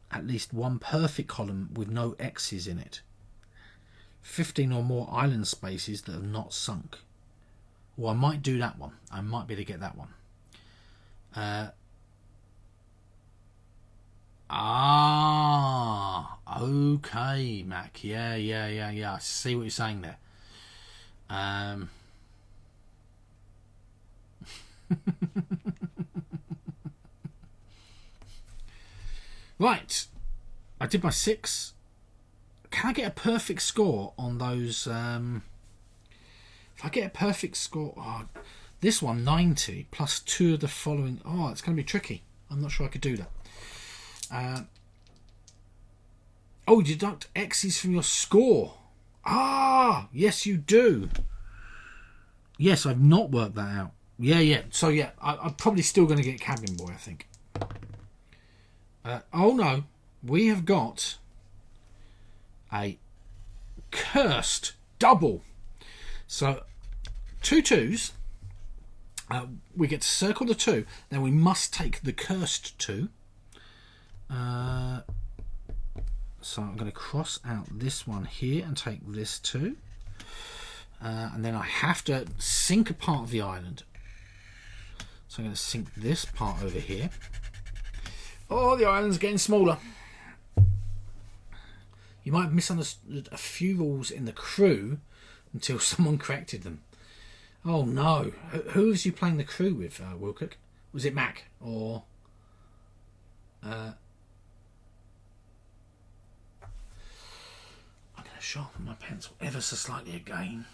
At least one perfect column with no X's in it. 15 or more island spaces that have not sunk. Well, I might do that one. I might be able to get that one. Okay, Mac. Yeah. I see what you're saying there. Right. I did my 6. Can I get a perfect score on those? If I get a perfect score, this one 90 plus 2 of the following. Oh, it's going to be tricky. I'm not sure I could do that. Deduct X's from your score. Yes, you do. Yes, I've not worked that out. Yeah. So I'm probably still going to get Cabin Boy, I think. No. we have got a cursed double. So 2 2s. We get to circle the 2. Then we must take the cursed 2. So I'm going to cross out this one here and take this 2. And then I have to sink a part of the island. So I'm going to sink this part over here. Oh, the island's getting smaller. You might have misunderstood a few rules in the crew until someone corrected them. Oh no. Who was you playing the crew with, Wilcock? Was it Mac or... I'm going to sharpen my pencil ever so slightly again.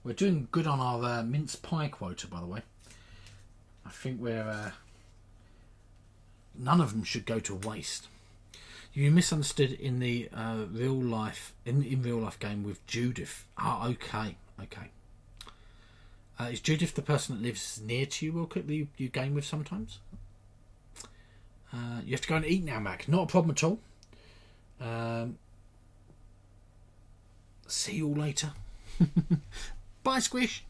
We're doing good on our mince pie quota, by the way. I think we're... none of them should go to waste. You misunderstood in the real life game with Judith. Ah, okay. Is Judith the person that lives near to you, Wilcock, that you game with sometimes? You have to go and eat now, Mac. Not a problem at all. See you all later. Bye, Squish.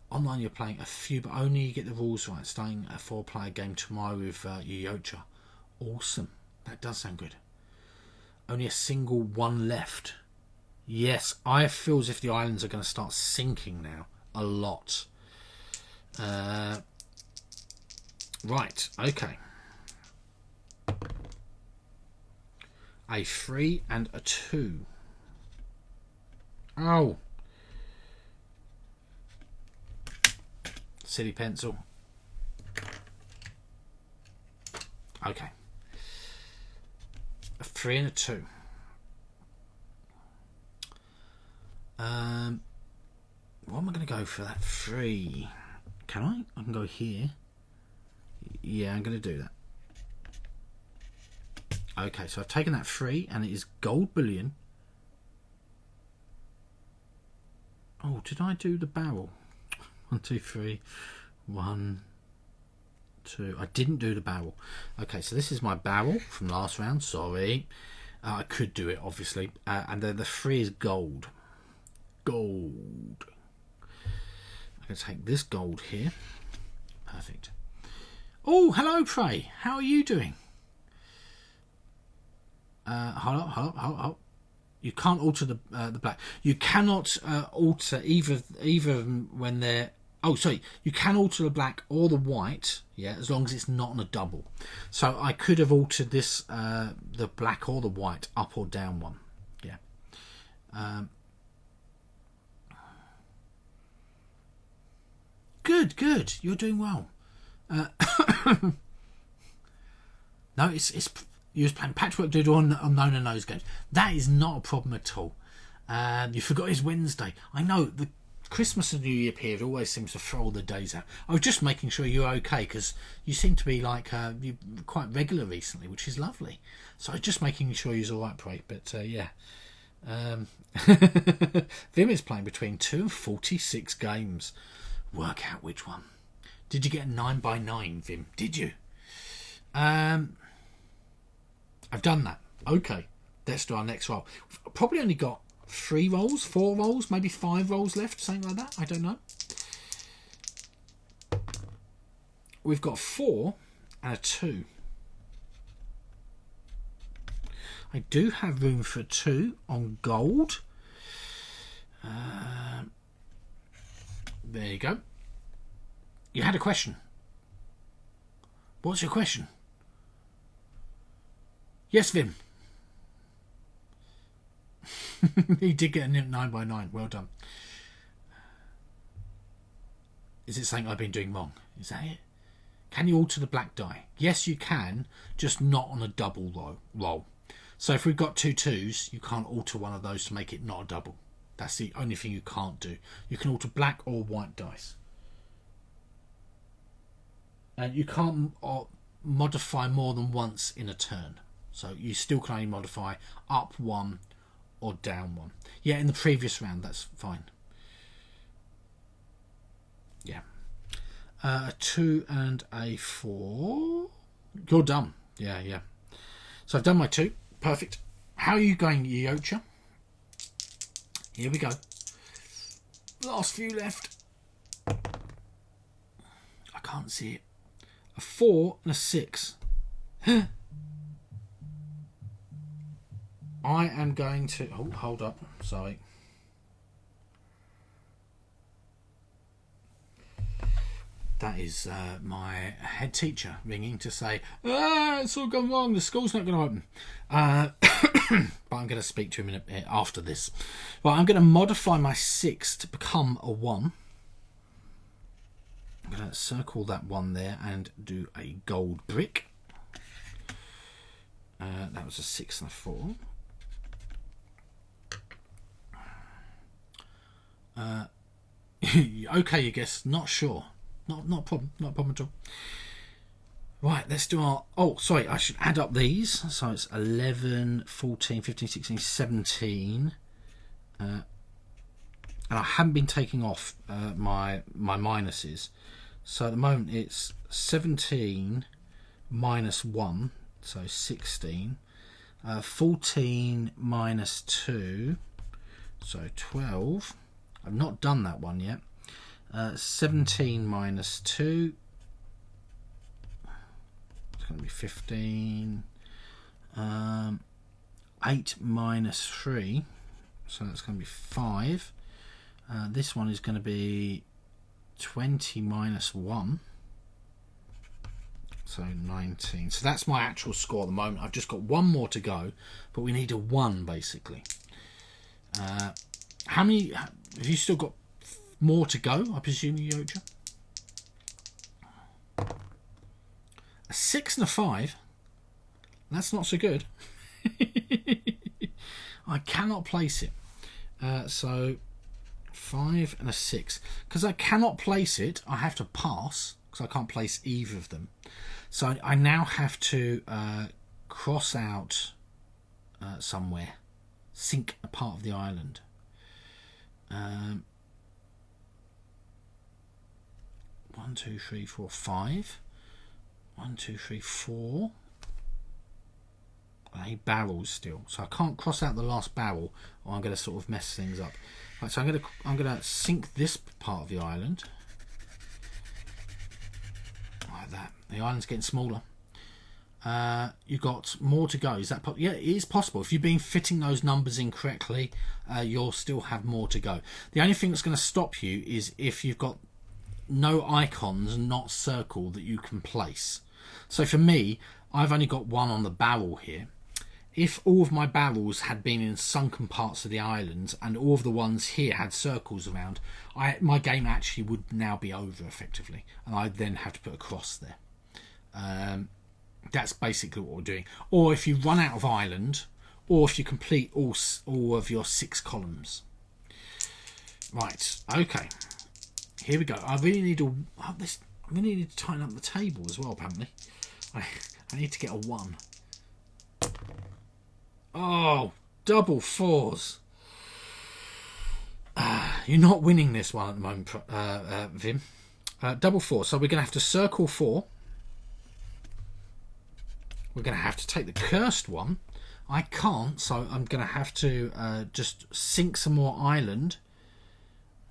Online you're playing a few, but only you get the rules right. Starting a 4-player game tomorrow with Yoyocha. Awesome. That does sound good. Only a single one left. Yes, I feel as if the islands are going to start sinking now. A lot. Right, okay. A 3 and a 2. Oh. Silly pencil. Okay. A 3 and a 2. What am I going to go for that 3? Can I? I can go here. Yeah, I'm going to do that. Okay, so I've taken that 3 and it is gold bullion. Oh, did I do the barrel? 1, 2, 3. 1, 2. I didn't do the barrel. Okay, so this is my barrel from last round. Sorry. I could do it, obviously. And then the 3 is gold. Gold. I'm going to take this gold here. Perfect. Oh, hello, Prey. How are you doing? Hold up. You can't alter the black. You cannot alter either when they're... Oh, sorry. You can alter the black or the white, yeah, as long as it's not on a double. So I could have altered this, the black or the white, up or down one. Yeah. Good. You're doing well. No, it's you was playing Patchwork Doodle on Known and Nose games. That is not a problem at all. You forgot it's Wednesday. I know the Christmas and New Year period always seems to throw all the days out. I was just making sure you're okay because you seem to be like you quite regular recently, which is lovely. So I was just making sure you're all right, Pray. But yeah, Vim is playing between 2 and 46 games. Work out which one. Did you get a 9x9, Vim? Did you? I've done that. Okay, let's do our next roll. We've probably only got 3 rolls, 4 rolls, maybe 5 rolls left, something like that. I don't know. We've got 4 and a 2. I do have room for 2 on gold. There you go. You had a question. What's your question? Yes, Vim. He did get a 9x9. Well done. Is it something I've been doing wrong? Is that it? Can you alter the black die? Yes, you can, just not on a double roll. So if we've got 2 2s, you can't alter one of those to make it not a double. That's the only thing you can't do. You can alter black or white dice. And you can't modify more than once in a turn. So you still can only modify up 1 or down 1. Yeah, in the previous round, that's fine. Yeah. A 2 and a 4. You're done. Yeah. So I've done my 2. Perfect. How are you going, Yocha? Here we go. Last few left. I can't see it. A 4 and a 6. I am going to... Oh, hold up. Sorry. That is my head teacher ringing to say, it's all gone wrong. The school's not going to open. But I'm going to speak to him in a bit after this. Well, I'm going to modify my 6 to become a 1. I'm going to circle that 1 there and do a gold brick. That was a 6 and a 4. Okay, you guess. Not sure. Not a problem. Not a problem at all. Right, let's do our... Oh, sorry, I should add up these. So it's 11, 14, 15, 16, 17. And I haven't been taking off my minuses. So at the moment it's 17 minus 1, so 16. 14 minus 2, so 12. I've not done that one yet. 17 minus 2, it's going to be 15. 8 minus 3, so that's going to be 5. This one is going to be 20 minus 1, so 19. So that's my actual score at the moment. I've just got one more to go, but we need a 1 basically. How many have you still got? More to go, I presume, Yoja? A 6 and a 5. That's not so good. I cannot place it. So 5 and a 6. Because I cannot place it, I have to pass, because I can't place either of them. So I now have to cross out somewhere. Sink a part of the island. 1, 2, 3, 4, 5. 1, 2, 3, 4. I need barrels still, so I can't cross out the last barrel, or I'm going to sort of mess things up. Right, so I'm going to sink this part of the island like that. The island's getting smaller. You've got more to go. Is that yeah? It is possible. If you've been fitting those numbers in correctly, you'll still have more to go. The only thing that's going to stop you is if you've got no icons, not circle, that you can place. So for me, I've only got 1 on the barrel here. If all of my barrels had been in sunken parts of the island and all of the ones here had circles around, my game actually would now be over effectively, and I'd then have to put a cross there. That's basically what we're doing. Or if you run out of island, or if you complete all of your 6 columns. Right, okay. Here we go. I really need to tighten up the table as well, apparently. I need to get a 1. Oh, double 4s. You're not winning this one at the moment, Vim. Double 4. So we're going to have to circle 4. We're going to have to take the cursed one. I can't, so I'm going to have to just sink some more island.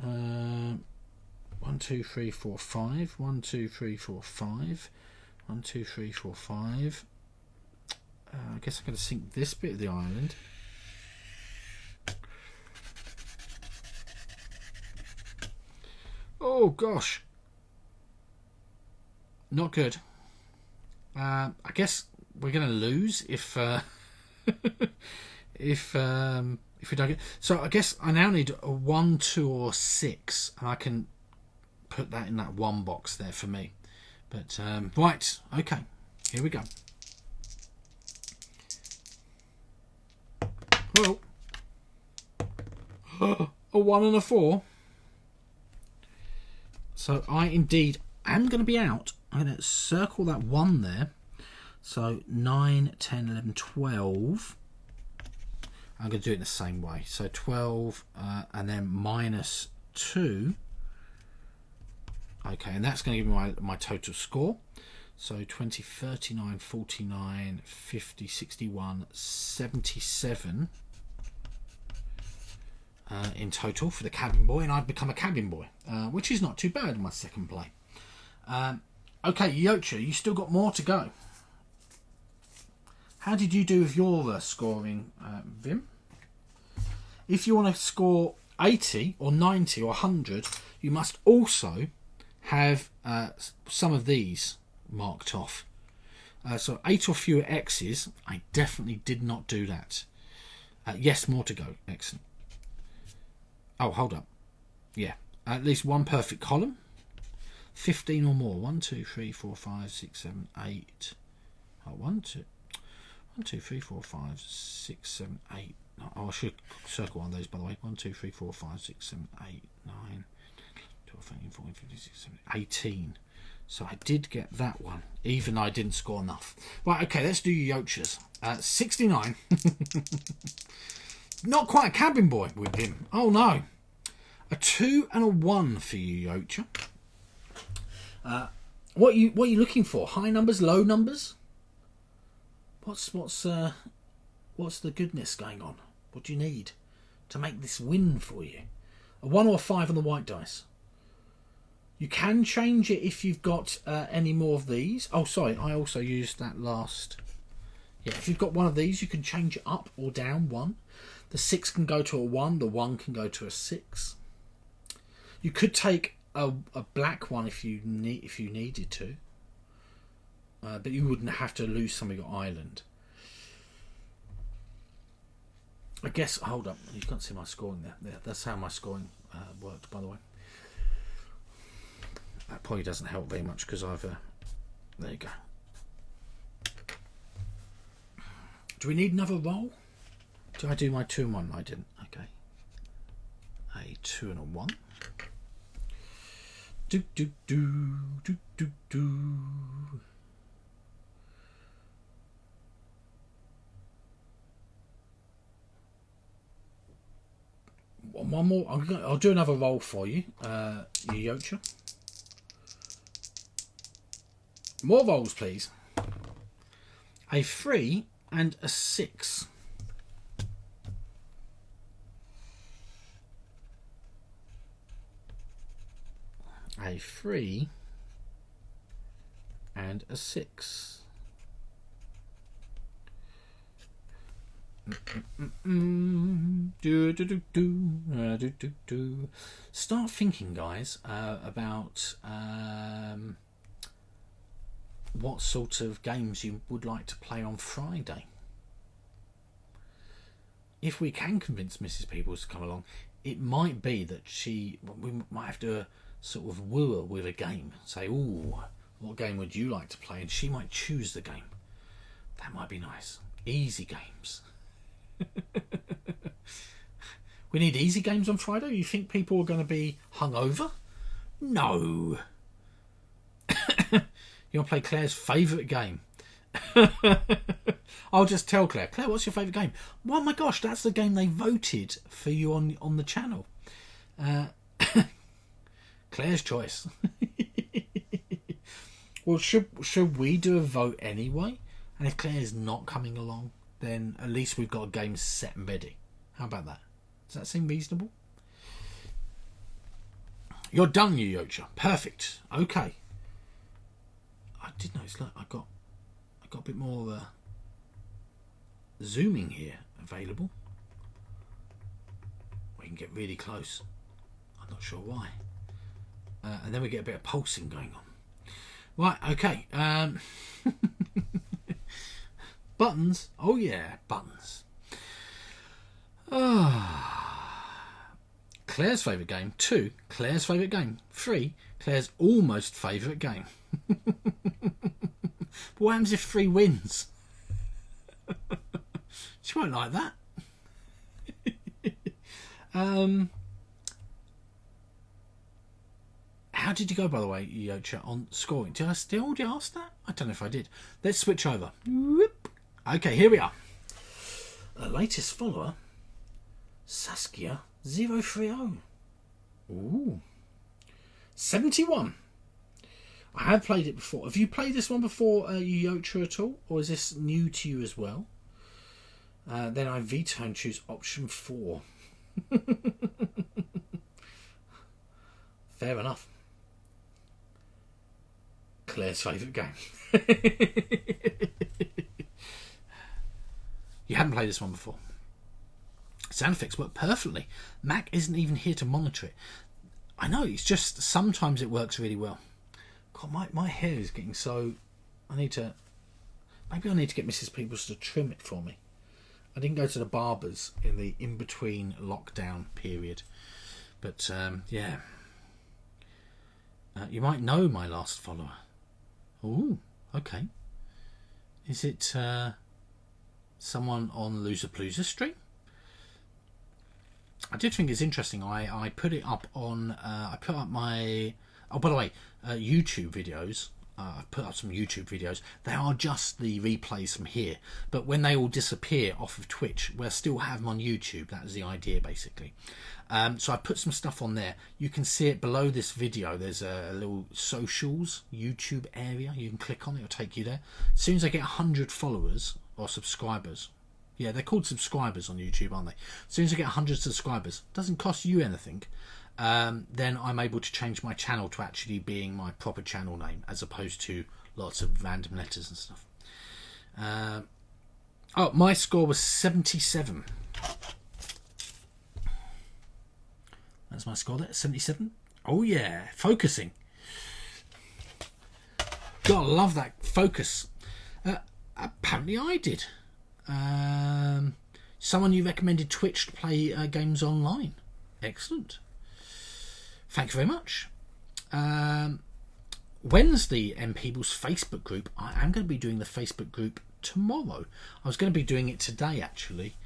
1, 2, 3, 4, 5. 1, 2, 3, 4, 5. 1, 2, 3, 4, 5. I guess I'm going to sink this bit of the island. Oh gosh, not good. I guess we're going to lose if if we don't get. So I guess I now need a 1, 2, or 6, and I can put that in that 1 box there for me. But right, okay, here we go. Well, a 1 and a 4. So I indeed am going to be out. I'm going to circle that 1 there. So 9, 10, 11, 12. I'm going to do it in the same way. So 12 and then minus 2. Okay, and that's going to give me my total score. So 20, 39, 49, 50, 61, 77 in total for the cabin boy, and I've become a cabin boy, which is not too bad in my second play. Okay, Yocha, you still got more to go. How did you do with your scoring, Vim? If you want to score 80 or 90 or 100, you must also have some of these marked off. So 8 or fewer X's, I definitely did not do that. Yes, more to go. Excellent. Oh, hold up. Yeah, at least one perfect column. 15 or more. 1, 2, 3, 4, 5, 6, 7, 8. Oh, 1, 2, 3, 4, 5, 6, 7, 8. Oh, I should circle one of those, by the way. 1, 2, 3, 4, 5, 6, 7, 8, 9, 12, 13, 14, 15, 16, 17, 18. So I did get that one, even though I didn't score enough. Right, okay, let's do your Yochas. 69. Not quite a cabin boy with him. Oh, no. A 2 and a 1 for you, Yocha. What are you looking for? High numbers, low numbers? What's the goodness going on? What do you need to make this win for you? A 1 or a 5 on the white dice. You can change it if you've got any more of these. Oh, sorry, I also used that last. Yeah, if you've got one of these, you can change it up or down 1. The 6 can go to a 1. The 1 can go to a 6. You could take a black one if you needed to, but you wouldn't have to lose some of your island. I guess. Hold up, you can't see my scoring there. Yeah, that's how my scoring worked, by the way. That probably doesn't help very much because I've. There you go. Do we need another roll? Did I do my 2 and 1? I didn't. Okay. A 2 and a 1. Do do do do do do. One more. I'll do another roll for you, Yocha. More rolls, please. A 3 and a 6. A 3 and a 6. Start thinking, guys, about what sort of games you would like to play on Friday. If we can convince Mrs. Peebles to come along, it might be that we might have to sort of woo her with a game. Say, ooh, what game would you like to play? And she might choose the game. That might be nice. Easy games. We need easy games on Friday? You think people are going to be hungover? No. You want to play Claire's favourite game? I'll just tell Claire, what's your favourite game? Oh my gosh, that's the game they voted for you on the channel. Claire's choice. Well, should we do a vote anyway? And if Claire's not coming along, then at least we've got a game set and ready. How about that? Does that seem reasonable? You're done, you Yocha. Perfect. Okay. I did notice. Look, I got a bit more zooming here available. We can get really close. I'm not sure why. And then we get a bit of pulsing going on. Right. Okay. Buttons. Oh yeah, buttons. Claire's favourite game. 2, Claire's favourite game. 3, Claire's almost favourite game. But what happens if 3 wins? She won't like that. How did you go, by the way, Yocha, on scoring? Did I still ask that? I don't know if I did. Let's switch over. Whoop. Okay, here we are. The latest follower, Saskia 030. Ooh. 71. I have played it before. Have you played this one before, Yotra, at all? Or is this new to you as well? Then I veto and choose option 4. Fair enough. Claire's favourite game. You haven't played this one before. Sound effects work perfectly. Mac isn't even here to monitor it. I know, it's just sometimes it works really well. God, my hair is getting so... Maybe I need to get Mrs. Peebles to trim it for me. I didn't go to the barbers in the in-between lockdown period. But, yeah. You might know my last follower. Ooh, okay. Is it someone on Loserpalooza stream? I did think it's interesting. I put it up on... I put up my... Oh, by the way, YouTube videos. I put up some YouTube videos. They are just the replays from here. But when they all disappear off of Twitch, we'll still have them on YouTube. That is the idea, basically. So I put some stuff on there. You can see it below this video. There's a little socials YouTube area. You can click on it. It'll take you there. As soon as I get 100 followers or subscribers... Yeah, they're called subscribers on YouTube, aren't they? As soon as I get 100 subscribers, doesn't cost you anything, then I'm able to change my channel to actually being my proper channel name, as opposed to lots of random letters and stuff. Oh, my score was 77. That's my score there, 77. Oh yeah, focusing. Gotta love that focus. Apparently I did. Someone you recommended Twitch to play games online. Excellent. Thank you very much. When's the MPeebles Facebook group? I am going to be doing the Facebook group tomorrow. I was going to be doing it today actually,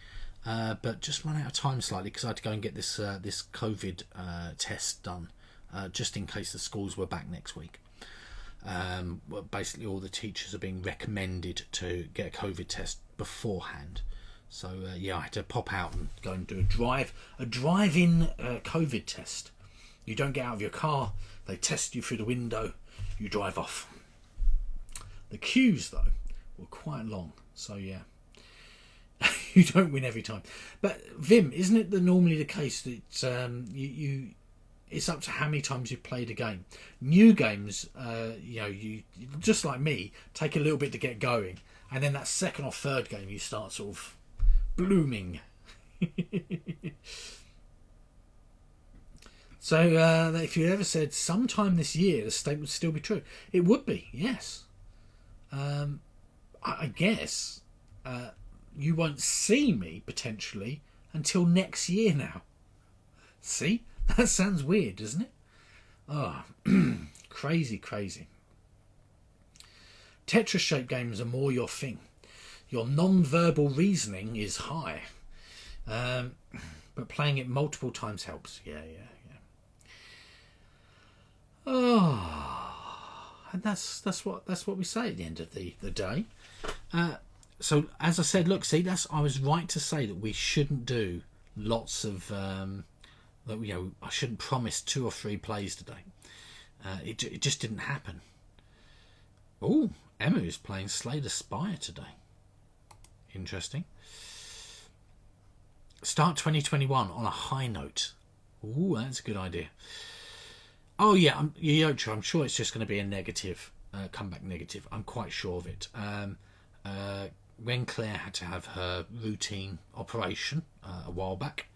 but just run out of time slightly because I had to go and get this this COVID test done, just in case the schools were back next week. Well, basically all the teachers are being recommended to get a COVID test beforehand. So yeah, I had to pop out and go and do a drive-in COVID test. You don't get out of your car, they test you through the window, you drive off. The queues though were quite long, so yeah. You don't win every time. But Vim, isn't it normally the case that you it's up to how many times you've played a game? New games, you just like me, take a little bit to get going, and then that second or third game you start sort of blooming. So if you ever said sometime this year, the statement would still be true. It would be, yes. I guess you won't see me potentially until next year now. See? That sounds weird, doesn't it? Oh, crazy. Tetris-shaped games are more your thing. Your non-verbal reasoning is high. But playing it multiple times helps. Yeah. Oh, and that's what we say at the end of the day. So as I said, look, see, I was right to say that we shouldn't do lots of I shouldn't promise 2 or 3 plays today. It just didn't happen. Oh, Emma is playing Slay the Spire today. Interesting. Start 2021 on a high note. Ooh, that's a good idea. Oh yeah, I'm sure it's just going to be a negative, comeback negative. I'm quite sure of it. When Claire had to have her routine operation a while back,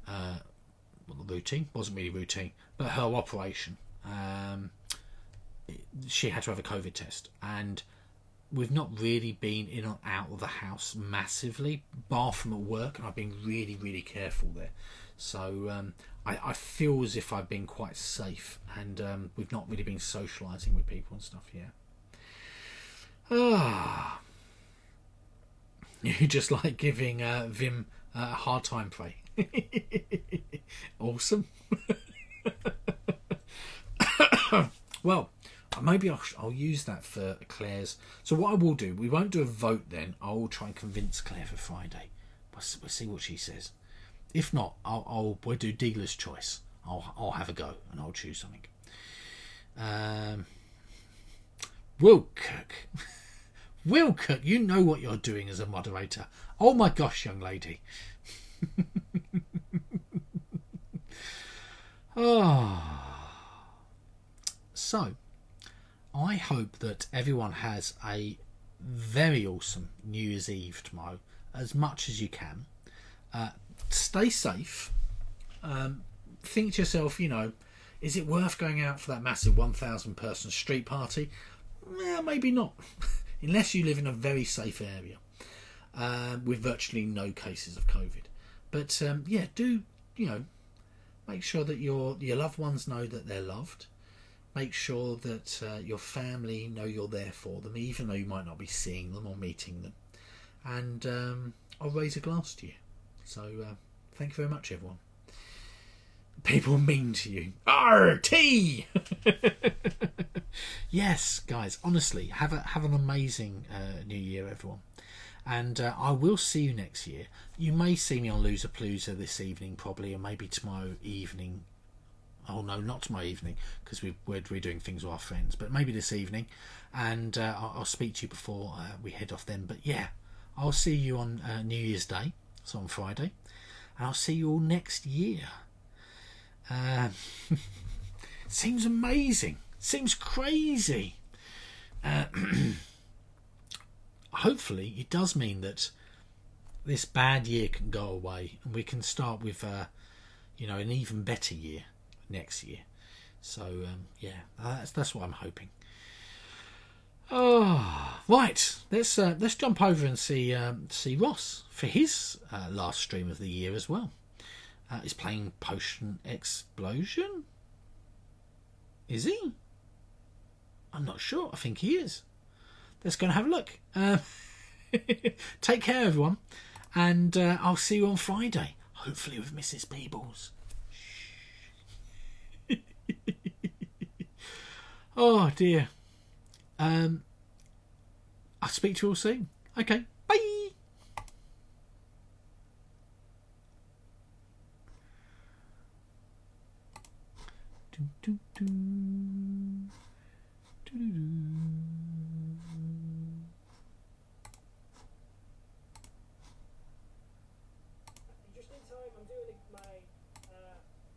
well, the routine wasn't really routine, but her operation, she had to have a COVID test, and we've not really been in or out of the house massively, bar from at work, and I've been really careful there. So I feel as if I've been quite safe, and we've not really been socialising with people and stuff yet. You just like giving Vim a hard time, pray. Awesome. Well, maybe I'll use that for Claire's. So what I will do, we won't do a vote then. I will try and convince Claire for Friday. We'll see what she says. If not, we'll do dealer's choice. I'll have a go and I'll choose something. Wilcock. Wilcock, you know what you're doing as a moderator. Oh my gosh, young lady. So, I hope that everyone has a very awesome New Year's Eve tomorrow, as much as you can. Stay safe. Think to yourself, is it worth going out for that massive 1,000 person street party? Maybe not, unless you live in a very safe area with virtually no cases of COVID. But do make sure that your loved ones know that they're loved. Make sure that your family know you're there for them, even though you might not be seeing them or meeting them. And I'll raise a glass to you. So thank you very much, everyone. People mean to you. RT. Yes, guys. Honestly, have an amazing New Year, everyone. And I will see you next year. You may see me on Loserpalooza this evening, probably, or maybe tomorrow evening. Oh no, not tomorrow evening, because we're doing things with our friends. But maybe this evening, and I'll speak to you before we head off then. But yeah, I'll see you on New Year's Day, so on Friday, and I'll see you all next year. Seems amazing. Seems crazy. Hopefully, it does mean that this bad year can go away, and we can start with an even better year next year. So that's what I'm hoping. Oh, right. Let's jump over and see Ross for his last stream of the year as well. He's playing Potion Explosion. Is he? I'm not sure. I think he is. Let's go and have a look. Take care, everyone, and I'll see you on Friday, hopefully with Mrs. Peebles. Oh dear. I'll speak to you all soon. Okay, bye. Just in time, I'm doing my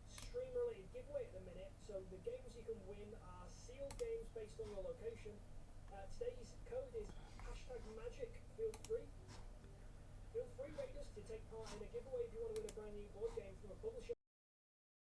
stream-related giveaway at the minute. So the games you can win are sealed games based on your location. Today's code is